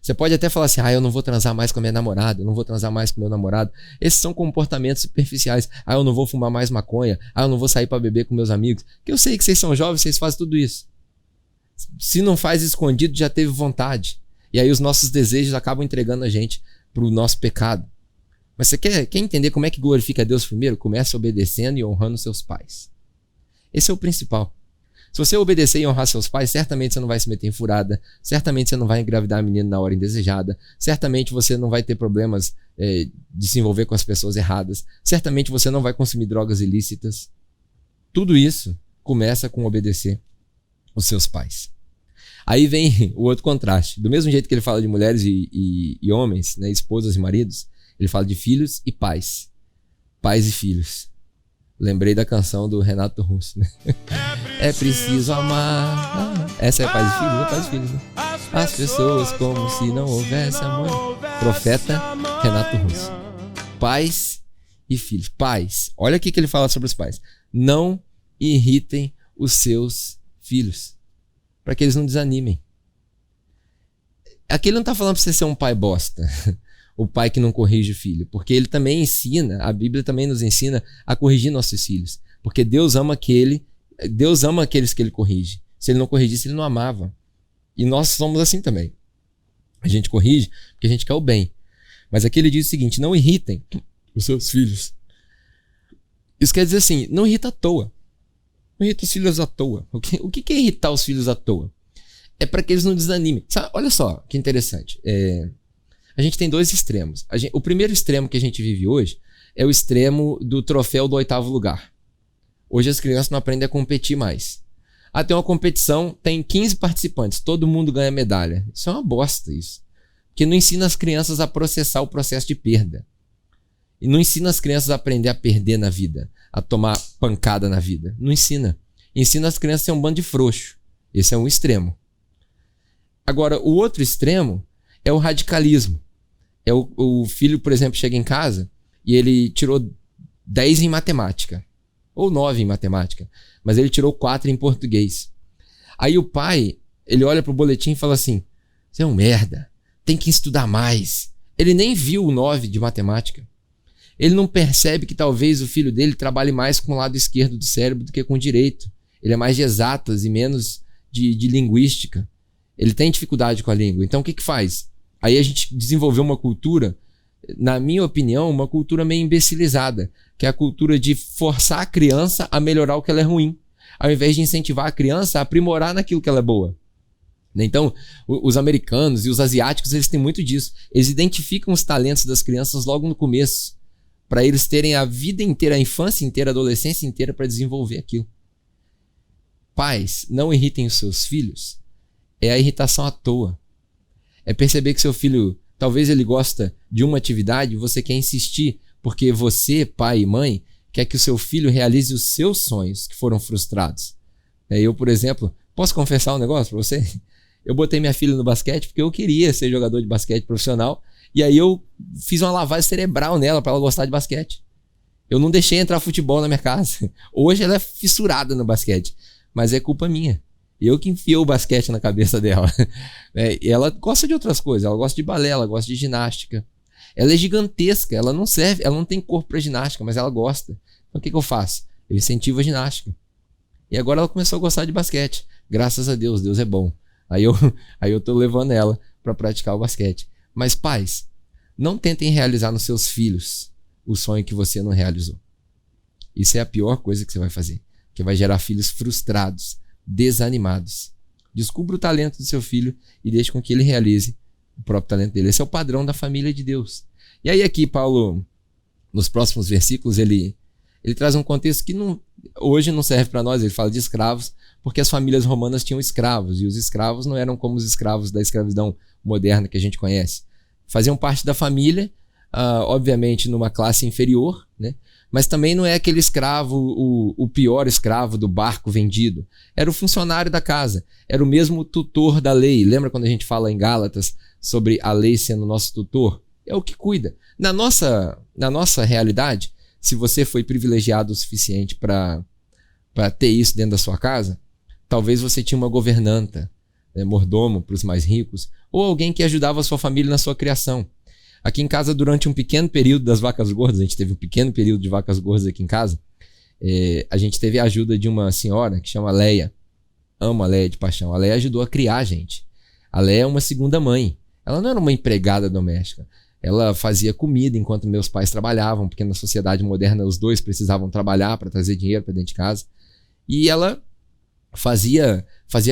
Você pode até falar assim, eu não vou transar mais com a minha namorada, eu não vou transar mais com meu namorado. Esses são comportamentos superficiais. Eu não vou fumar mais maconha, eu não vou sair para beber com meus amigos. Que eu sei que vocês são jovens, vocês fazem tudo isso. Se não faz escondido, já teve vontade. E aí os nossos desejos acabam entregando a gente pro nosso pecado. Mas você quer entender como é que glorifica a Deus primeiro? Comece obedecendo e honrando seus pais. Esse é o principal. Se você obedecer e honrar seus pais, certamente você não vai se meter em furada, certamente você não vai engravidar a menina na hora indesejada, certamente você não vai ter problemas de se envolver com as pessoas erradas, certamente você não vai consumir drogas ilícitas. Tudo isso começa com obedecer os seus pais. Aí vem o outro contraste. Do mesmo jeito que ele fala de mulheres e homens, né, esposas e maridos, ele fala de filhos e pais. Pais e filhos. Lembrei da canção do Renato Russo, né? É preciso amar. Essa é pais e filhos, é pais e filhos, né? As pessoas como se não houvesse amor. Profeta Renato Russo. Pais e filhos. Pais. Olha o que ele fala sobre os pais. Não irritem os seus filhos, para que eles não desanimem. Aqui ele não está falando para você ser um pai bosta, o pai que não corrige o filho, porque ele também ensina, a Bíblia também nos ensina a corrigir nossos filhos, porque Deus ama aqueles que ele corrige. Se ele não corrigisse, ele não amava. E nós somos assim também. A gente corrige porque a gente quer o bem. Mas aqui ele diz o seguinte: não irritem os seus filhos. Isso quer dizer assim, não irrita à toa. Não irrita os filhos à toa. O que é irritar os filhos à toa? É para que eles não desanimem. Sabe, olha só que interessante. A gente tem dois extremos. O primeiro extremo que a gente vive hoje é o extremo do troféu do 8º lugar. Hoje as crianças não aprendem a competir mais. Tem uma competição, tem 15 participantes, todo mundo ganha medalha. Isso é uma bosta, isso. Porque não ensina as crianças a processar o processo de perda. E não ensina as crianças a aprender a perder na vida, a tomar pancada na vida. Não ensina. Ensina as crianças a ser um bando de frouxo. Esse é um extremo. Agora, o outro extremo é o radicalismo. O filho, por exemplo, chega em casa e ele tirou 10 em matemática. Ou 9 em matemática. Mas ele tirou 4 em português. Aí o pai, ele olha pro boletim e fala assim: você é um merda, tem que estudar mais. Ele nem viu o 9 de matemática. Ele não percebe que talvez o filho dele trabalhe mais com o lado esquerdo do cérebro do que com o direito. Ele é mais de exatas e menos de linguística. Ele tem dificuldade com a língua. Então o que faz? Aí a gente desenvolveu uma cultura, na minha opinião, uma cultura meio imbecilizada, que é a cultura de forçar a criança a melhorar o que ela é ruim, ao invés de incentivar a criança a aprimorar naquilo que ela é boa. Então, os americanos e os asiáticos, eles têm muito disso. Eles identificam os talentos das crianças logo no começo, para eles terem a vida inteira, a infância inteira, a adolescência inteira para desenvolver aquilo. Pais, não irritem os seus filhos. É a irritação à toa. É perceber que seu filho, talvez ele gosta de uma atividade e você quer insistir, porque você, pai e mãe, quer que o seu filho realize os seus sonhos que foram frustrados. Eu, por exemplo, posso confessar um negócio para você? Eu botei minha filha no basquete porque eu queria ser jogador de basquete profissional. E aí eu fiz uma lavagem cerebral nela para ela gostar de basquete. Eu não deixei entrar futebol na minha casa. Hoje ela é fissurada no basquete, mas é culpa minha. Eu que enfiei o basquete na cabeça dela. E ela gosta de outras coisas, ela gosta de balé, ela gosta de ginástica. Ela é gigantesca, ela não serve, ela não tem corpo para ginástica, mas ela gosta. Então o que eu faço? Eu incentivo a ginástica. E agora ela começou a gostar de basquete. Graças a Deus, Deus é bom. Aí eu tô levando ela para praticar o basquete. Mas pais, não tentem realizar nos seus filhos o sonho que você não realizou. Isso é a pior coisa que você vai fazer, que vai gerar filhos frustrados, desanimados. Descubra o talento do seu filho e deixe com que ele realize o próprio talento dele. Esse é o padrão da família de Deus. E aí aqui Paulo, nos próximos versículos, ele traz um contexto que hoje não serve para nós. Ele fala de escravos, porque as famílias romanas tinham escravos, e os escravos não eram como os escravos da escravidão moderna que a gente conhece. Faziam parte da família, obviamente numa classe inferior, né? Mas também não é aquele escravo, o pior escravo do barco vendido. Era o funcionário da casa, era o mesmo tutor da lei. Lembra quando a gente fala em Gálatas sobre a lei sendo nosso tutor? É o que cuida. Na nossa realidade, se você foi privilegiado o suficiente para ter isso dentro da sua casa, talvez você tinha uma governanta, né, mordomo para os mais ricos, ou alguém que ajudava a sua família na sua criação. Aqui em casa, durante um pequeno período das vacas gordas, a gente teve um pequeno período de vacas gordas aqui em casa, a gente teve a ajuda de uma senhora que chama Leia. Amo a Leia de paixão. A Leia ajudou a criar a gente. A Leia é uma segunda mãe. Ela não era uma empregada doméstica. Ela fazia comida enquanto meus pais trabalhavam, porque na sociedade moderna os dois precisavam trabalhar para trazer dinheiro para dentro de casa. E ela fazia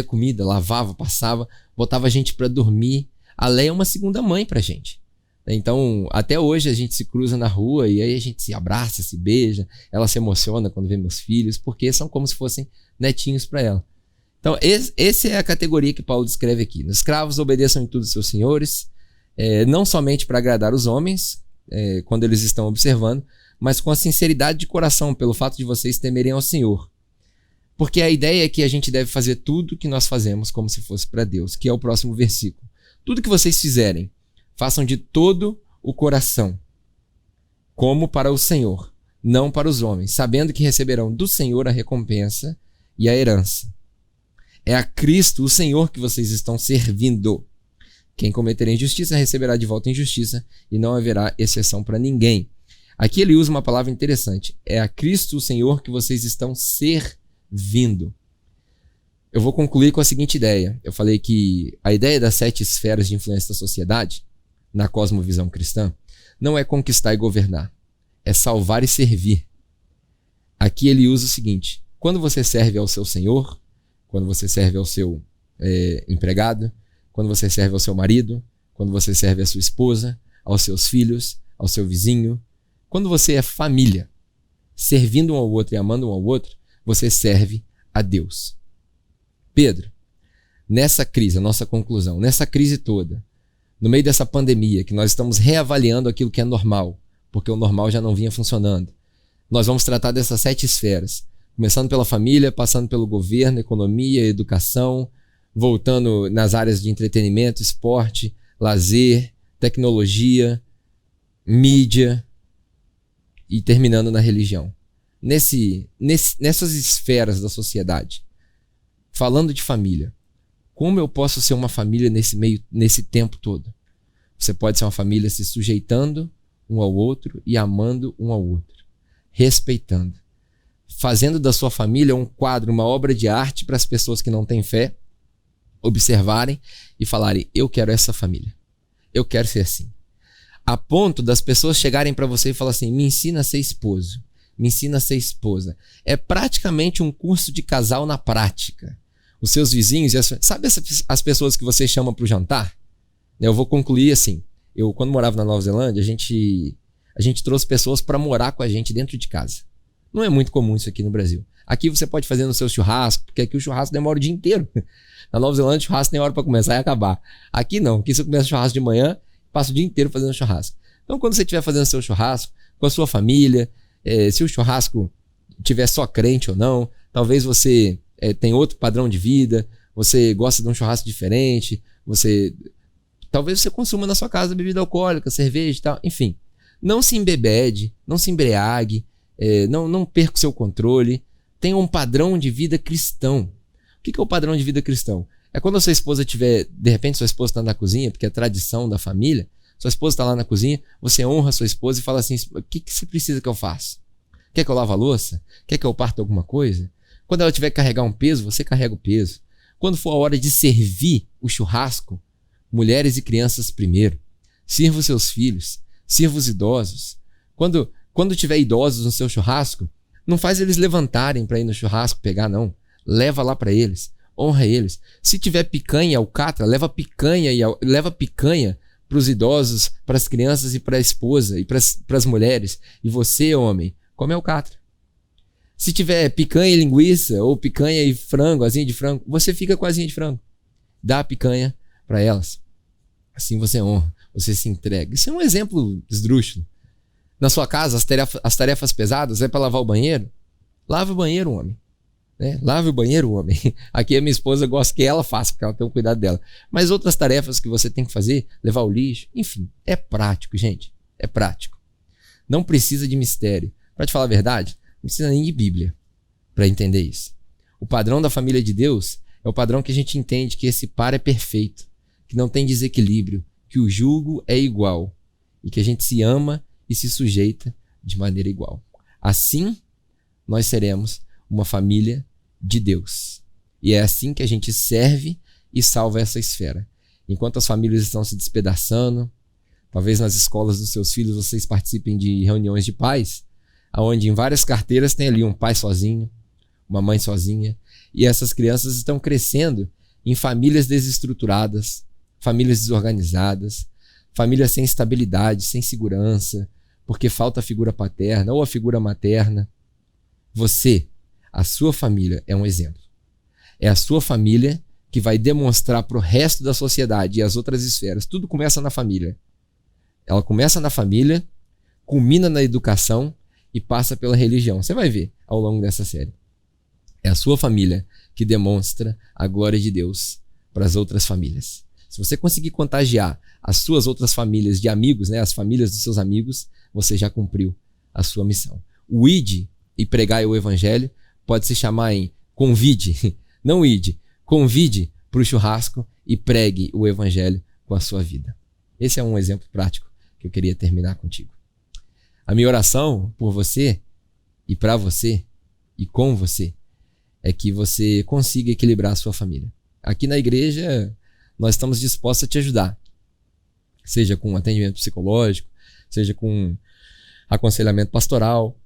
comida, lavava, passava, botava a gente para dormir. A Leia é uma segunda mãe pra gente. Então, até hoje a gente se cruza na rua e aí a gente se abraça, se beija. Ela se emociona quando vê meus filhos, porque são como se fossem netinhos para ela. Então, essa é a categoria que Paulo descreve aqui. Os escravos obedeçam em tudo aos seus senhores, não somente para agradar os homens, quando eles estão observando, mas com a sinceridade de coração, pelo fato de vocês temerem ao Senhor. Porque a ideia é que a gente deve fazer tudo que nós fazemos como se fosse para Deus, que é o próximo versículo. Tudo que vocês fizerem, façam de todo o coração, como para o Senhor, não para os homens, sabendo que receberão do Senhor a recompensa e a herança. É a Cristo, o Senhor, que vocês estão servindo. Quem cometer injustiça receberá de volta injustiça, e não haverá exceção para ninguém. Aqui ele usa uma palavra interessante. É a Cristo, o Senhor, que vocês estão servindo. Eu vou concluir com a seguinte ideia. Eu falei que a ideia das 7 esferas de influência da sociedade, na cosmovisão cristã, não é conquistar e governar, é salvar e servir. Aqui ele usa o seguinte: quando você serve ao seu senhor, quando você serve ao seu empregado, quando você serve ao seu marido, quando você serve à sua esposa, aos seus filhos, ao seu vizinho, quando você é família, servindo um ao outro e amando um ao outro, você serve a Deus. Pedro, nessa crise, a nossa conclusão, nessa crise toda, no meio dessa pandemia, que nós estamos reavaliando aquilo que é normal, porque o normal já não vinha funcionando, nós vamos tratar dessas 7 esferas, começando pela família, passando pelo governo, economia, educação, voltando nas áreas de entretenimento, esporte, lazer, tecnologia, mídia e terminando na religião. Nessas esferas da sociedade, falando de família, como eu posso ser uma família nesse tempo todo? Você pode ser uma família se sujeitando um ao outro e amando um ao outro, respeitando, fazendo da sua família um quadro, uma obra de arte para as pessoas que não têm fé observarem e falarem: eu quero essa família, eu quero ser assim. A ponto das pessoas chegarem para você e falar assim: me ensina a ser esposo, me ensina a ser esposa. É praticamente um curso de casal na prática. Os seus vizinhos, sabe as pessoas que você chama para o jantar? Eu vou concluir assim. Eu, quando morava na Nova Zelândia, a gente trouxe pessoas para morar com a gente dentro de casa. Não é muito comum isso aqui no Brasil. Aqui você pode fazer no seu churrasco, porque aqui o churrasco demora o dia inteiro. Na Nova Zelândia, o churrasco tem hora para começar e acabar. Aqui não. Aqui você começa o churrasco de manhã, passa o dia inteiro fazendo churrasco. Então, quando você estiver fazendo seu churrasco com a sua família, se o churrasco tiver só crente ou não, talvez você tem outro padrão de vida, você gosta de um churrasco diferente, talvez você consuma na sua casa bebida alcoólica, cerveja e tal, enfim. Não se embebede, não se embriague, não perca o seu controle, tenha um padrão de vida cristão. O que é o padrão de vida cristão? É quando a sua esposa de repente sua esposa está na cozinha, porque é tradição da família, sua esposa está lá na cozinha, você honra a sua esposa e fala assim: o que você precisa que eu faça? Quer que eu lave a louça? Quer que eu parta alguma coisa? Quando ela tiver que carregar um peso, você carrega o peso. Quando for a hora de servir o churrasco, mulheres e crianças primeiro. Sirva os seus filhos, sirva os idosos. Quando tiver idosos no seu churrasco, não faz eles levantarem para ir no churrasco pegar, não. Leva lá para eles. honra eles. Se tiver picanha e alcatra, leva picanha para os idosos, para as crianças e para a esposa e para as mulheres. E você, homem, come alcatra. Se tiver picanha e linguiça, ou picanha e frango, asinha de frango, você fica com a asinha de frango. Dá a picanha para elas. Assim você honra, você se entrega. Isso é um exemplo esdrúxulo. Na sua casa, as tarefas pesadas é para lavar o banheiro? Lave o banheiro, homem. Né? Lave o banheiro, homem. Aqui a minha esposa gosta que ela faça, porque ela tem o cuidado dela. Mas outras tarefas que você tem que fazer, levar o lixo, enfim, é prático, gente. É prático. Não precisa de mistério. Para te falar a verdade, não precisa nem de Bíblia para entender isso. O padrão da família de Deus é o padrão que a gente entende que esse par é perfeito, que não tem desequilíbrio, que o jugo é igual e que a gente se ama e se sujeita de maneira igual. Assim, nós seremos uma família de Deus. E é assim que a gente serve e salva essa esfera. Enquanto as famílias estão se despedaçando, talvez nas escolas dos seus filhos vocês participem de reuniões de pais, onde em várias carteiras tem ali um pai sozinho, uma mãe sozinha, e essas crianças estão crescendo em famílias desestruturadas, famílias desorganizadas, famílias sem estabilidade, sem segurança, porque falta a figura paterna ou a figura materna. Você, a sua família é um exemplo. É a sua família que vai demonstrar para o resto da sociedade e as outras esferas. Tudo começa na família. Ela começa na família, culmina na educação e passa pela religião. Você vai ver ao longo dessa série. É a sua família que demonstra a glória de Deus para as outras famílias. Se você conseguir contagiar as suas outras famílias de amigos, né, as famílias dos seus amigos, você já cumpriu a sua missão. O ide e pregar o evangelho pode se chamar em convide, não ide, convide para o churrasco e pregue o evangelho com a sua vida. Esse é um exemplo prático que eu queria terminar contigo. A minha oração por você e para você e com você é que você consiga equilibrar a sua família. Aqui na igreja nós estamos dispostos a te ajudar, seja com atendimento psicológico, seja com aconselhamento pastoral,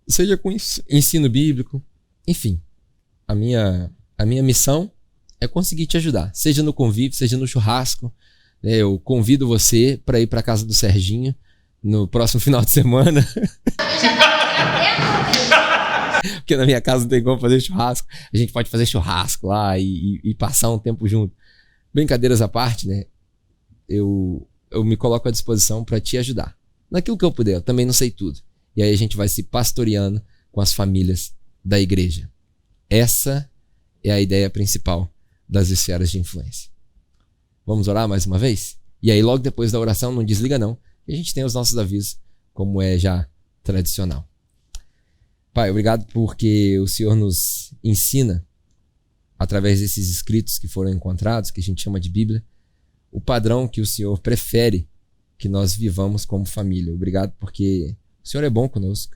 seja com ensino bíblico, enfim. A minha missão é conseguir te ajudar, seja no convívio, seja no churrasco. Eu convido você para ir para a casa do Serginho no próximo final de semana. Porque na minha casa não tem como fazer churrasco. A gente pode fazer churrasco lá e passar um tempo junto. Brincadeiras à parte, né? Eu me coloco à disposição para te ajudar. Naquilo que eu puder, eu também não sei tudo. E aí a gente vai se pastoreando com as famílias da igreja. Essa é a ideia principal das esferas de influência. Vamos orar mais uma vez? E aí logo depois da oração, não desliga não, a gente tem os nossos avisos, como é já tradicional. Pai, obrigado porque o Senhor nos ensina, através desses escritos que foram encontrados, que a gente chama de Bíblia, o padrão que o Senhor prefere que nós vivamos como família. Obrigado porque o Senhor é bom conosco.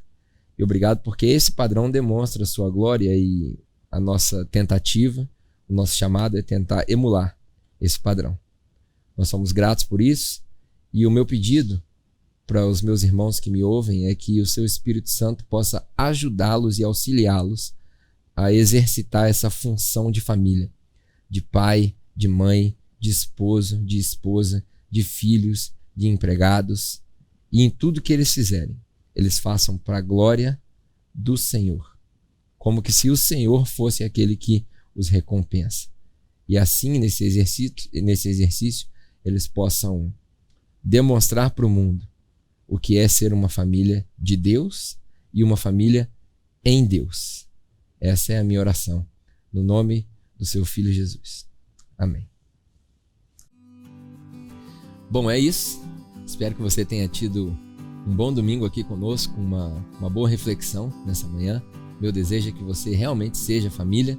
E obrigado porque esse padrão demonstra a sua glória e a nossa tentativa, o nosso chamado é tentar emular esse padrão. Nós somos gratos por isso e o meu pedido para os meus irmãos que me ouvem é que o seu Espírito Santo possa ajudá-los e auxiliá-los a exercitar essa função de família, de pai, de mãe, de esposo, de esposa, de filhos, de empregados, e em tudo que eles fizerem, eles façam para a glória do Senhor, como que se o Senhor fosse aquele que os recompensa. E assim, nesse exercício, eles possam demonstrar para o mundo o que é ser uma família de Deus e uma família em Deus. Essa é a minha oração, no nome do seu Filho Jesus. Amém. Bom, é isso. Espero que você tenha tido um bom domingo aqui conosco, uma boa reflexão nessa manhã. Meu desejo é que você realmente seja família.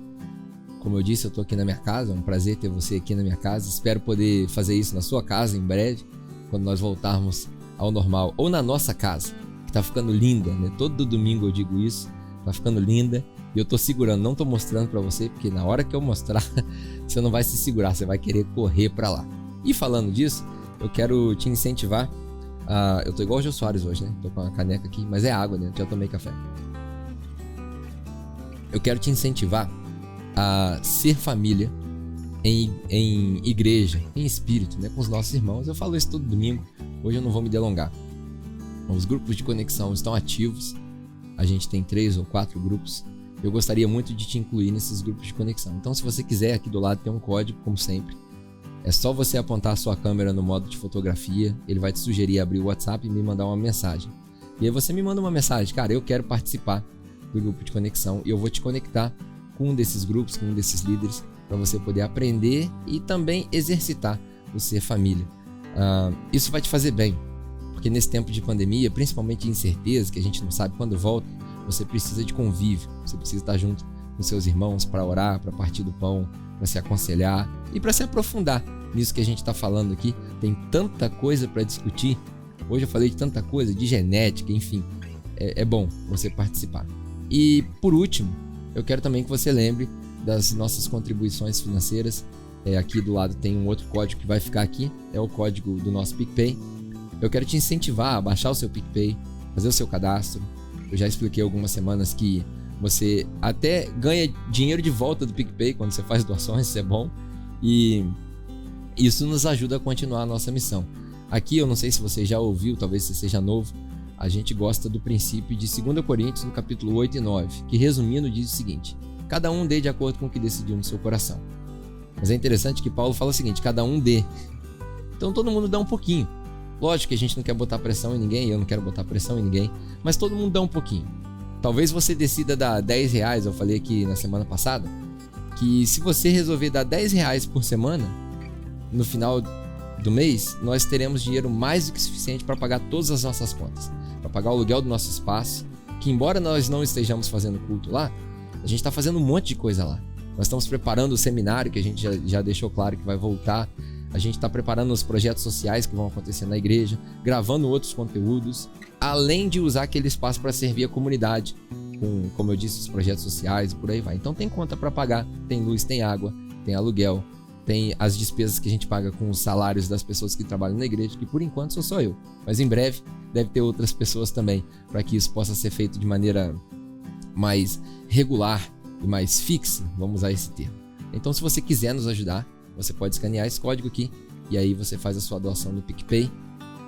Como eu disse, eu estou aqui na minha casa, é um prazer ter você aqui na minha casa. Espero poder fazer isso na sua casa em breve, quando nós voltarmos ao normal. Ou na nossa casa, que está ficando linda, né? Todo domingo eu digo isso, está ficando linda. E eu estou segurando, não estou mostrando para você, porque na hora que eu mostrar, você não vai se segurar, você vai querer correr para lá. E falando disso, eu quero te incentivar. Eu estou igual o Jô Soares hoje, né? Estou com a caneca aqui, mas é água, né? Já tomei café. Eu quero te incentivar a ser família em igreja, em espírito, né, com os nossos irmãos. Eu falo isso todo domingo, hoje eu não vou me delongar. Os grupos de conexão estão ativos, a gente tem 3 ou 4 grupos. Eu gostaria muito de te incluir nesses grupos de conexão. Então, se você quiser, aqui do lado tem um código, como sempre. É só você apontar a sua câmera no modo de fotografia, ele vai te sugerir abrir o WhatsApp e me mandar uma mensagem. E aí você me manda uma mensagem: cara, eu quero participar do grupo de conexão, e eu vou te conectar com um desses grupos, com um desses líderes, para você poder aprender e também exercitar o ser família. Isso vai te fazer bem, porque nesse tempo de pandemia, principalmente de incerteza, que a gente não sabe quando volta, você precisa de convívio, você precisa estar junto com seus irmãos para orar, para partir do pão, para se aconselhar e para se aprofundar nisso que a gente está falando aqui. Tem tanta coisa para discutir. Hoje eu falei de tanta coisa, de genética, enfim. É bom você participar. E por último, eu quero também que você lembre das nossas contribuições financeiras. Aqui do lado tem um outro código que vai ficar aqui, é o código do nosso PicPay. Eu quero te incentivar a baixar o seu PicPay, fazer o seu cadastro. Eu já expliquei algumas semanas que você até ganha dinheiro de volta do PicPay quando você faz doações, isso é bom. E isso nos ajuda a continuar a nossa missão. Aqui, eu não sei se você já ouviu, talvez você seja novo, a gente gosta do princípio de 2 Coríntios, no capítulo 8 e 9, que resumindo diz o seguinte: cada um dê de acordo com o que decidiu no seu coração. Mas é interessante que Paulo fala o seguinte: cada um dê. Então todo mundo dá um pouquinho. Lógico que a gente não quer botar pressão em ninguém, eu não quero botar pressão em ninguém, mas todo mundo dá um pouquinho. Talvez você decida dar R$10, eu falei aqui na semana passada, que se você resolver dar R$10 por semana, no final do mês, nós teremos dinheiro mais do que suficiente para pagar todas as nossas contas, para pagar o aluguel do nosso espaço, que embora nós não estejamos fazendo culto lá, a gente está fazendo um monte de coisa lá. Nós estamos preparando o seminário, que a gente já deixou claro que vai voltar. A gente está preparando os projetos sociais que vão acontecer na igreja, gravando outros conteúdos, além de usar aquele espaço para servir a comunidade, com, como eu disse, os projetos sociais e por aí vai. Então tem conta para pagar, tem luz, tem água, tem aluguel, tem as despesas que a gente paga com os salários das pessoas que trabalham na igreja, que por enquanto sou só eu, mas em breve deve ter outras pessoas também, para que isso possa ser feito de maneira mais regular e mais fixa, vamos usar esse termo. Então, se você quiser nos ajudar, você pode escanear esse código aqui e aí você faz a sua doação no PicPay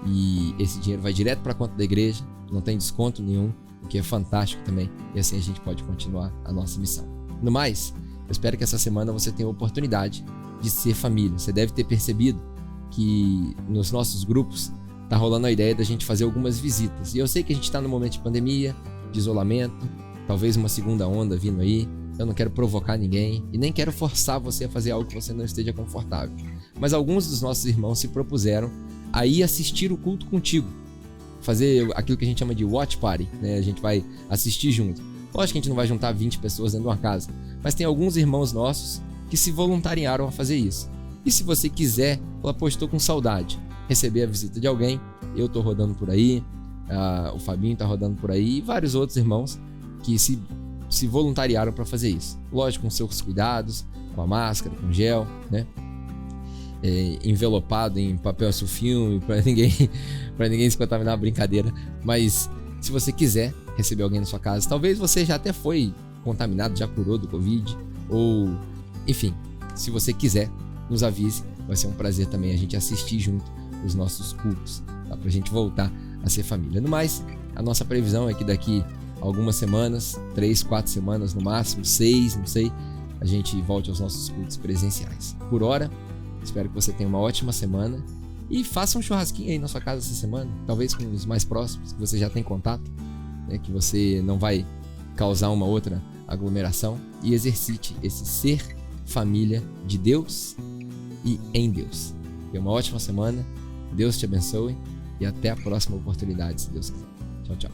e esse dinheiro vai direto para a conta da igreja, não tem desconto nenhum, o que é fantástico também, e assim a gente pode continuar a nossa missão. No mais, eu espero que essa semana você tenha a oportunidade de ser família. Você deve ter percebido que nos nossos grupos tá rolando a ideia da gente fazer algumas visitas, e eu sei que a gente está no momento de pandemia, de isolamento, talvez uma segunda onda vindo aí. Eu não quero provocar ninguém e nem quero forçar você a fazer algo que você não esteja confortável. Mas alguns dos nossos irmãos se propuseram a ir assistir o culto contigo. Fazer aquilo que a gente chama de watch party, né? A gente vai assistir junto. Lógico que a gente não vai juntar 20 pessoas dentro de uma casa, mas tem alguns irmãos nossos que se voluntariaram a fazer isso. E se você quiser, fala, pô, estou com saudade, receber a visita de alguém, eu tô rodando por aí, o Fabinho tá rodando por aí e vários outros irmãos que se voluntariaram para fazer isso. Lógico, com seus cuidados, com a máscara, com gel, né? Envelopado em papel sulfilme para ninguém se contaminar, brincadeira. Mas se você quiser receber alguém na sua casa, talvez você já até foi contaminado, já curou do Covid, ou enfim, se você quiser, nos avise. Vai ser um prazer também a gente assistir junto os nossos cultos, tá? Pra gente voltar a ser família. No mais, a nossa previsão é que daqui algumas semanas, 3, 4 semanas no máximo, 6, não sei, a gente volte aos nossos cultos presenciais. Por hora, espero que você tenha uma ótima semana e faça um churrasquinho aí na sua casa essa semana, talvez com os mais próximos, que você já tem contato, né, que você não vai causar uma outra aglomeração, e exercite esse ser família de Deus e em Deus. Tenha uma ótima semana, Deus te abençoe e até a próxima oportunidade, se Deus quiser. Tchau, tchau.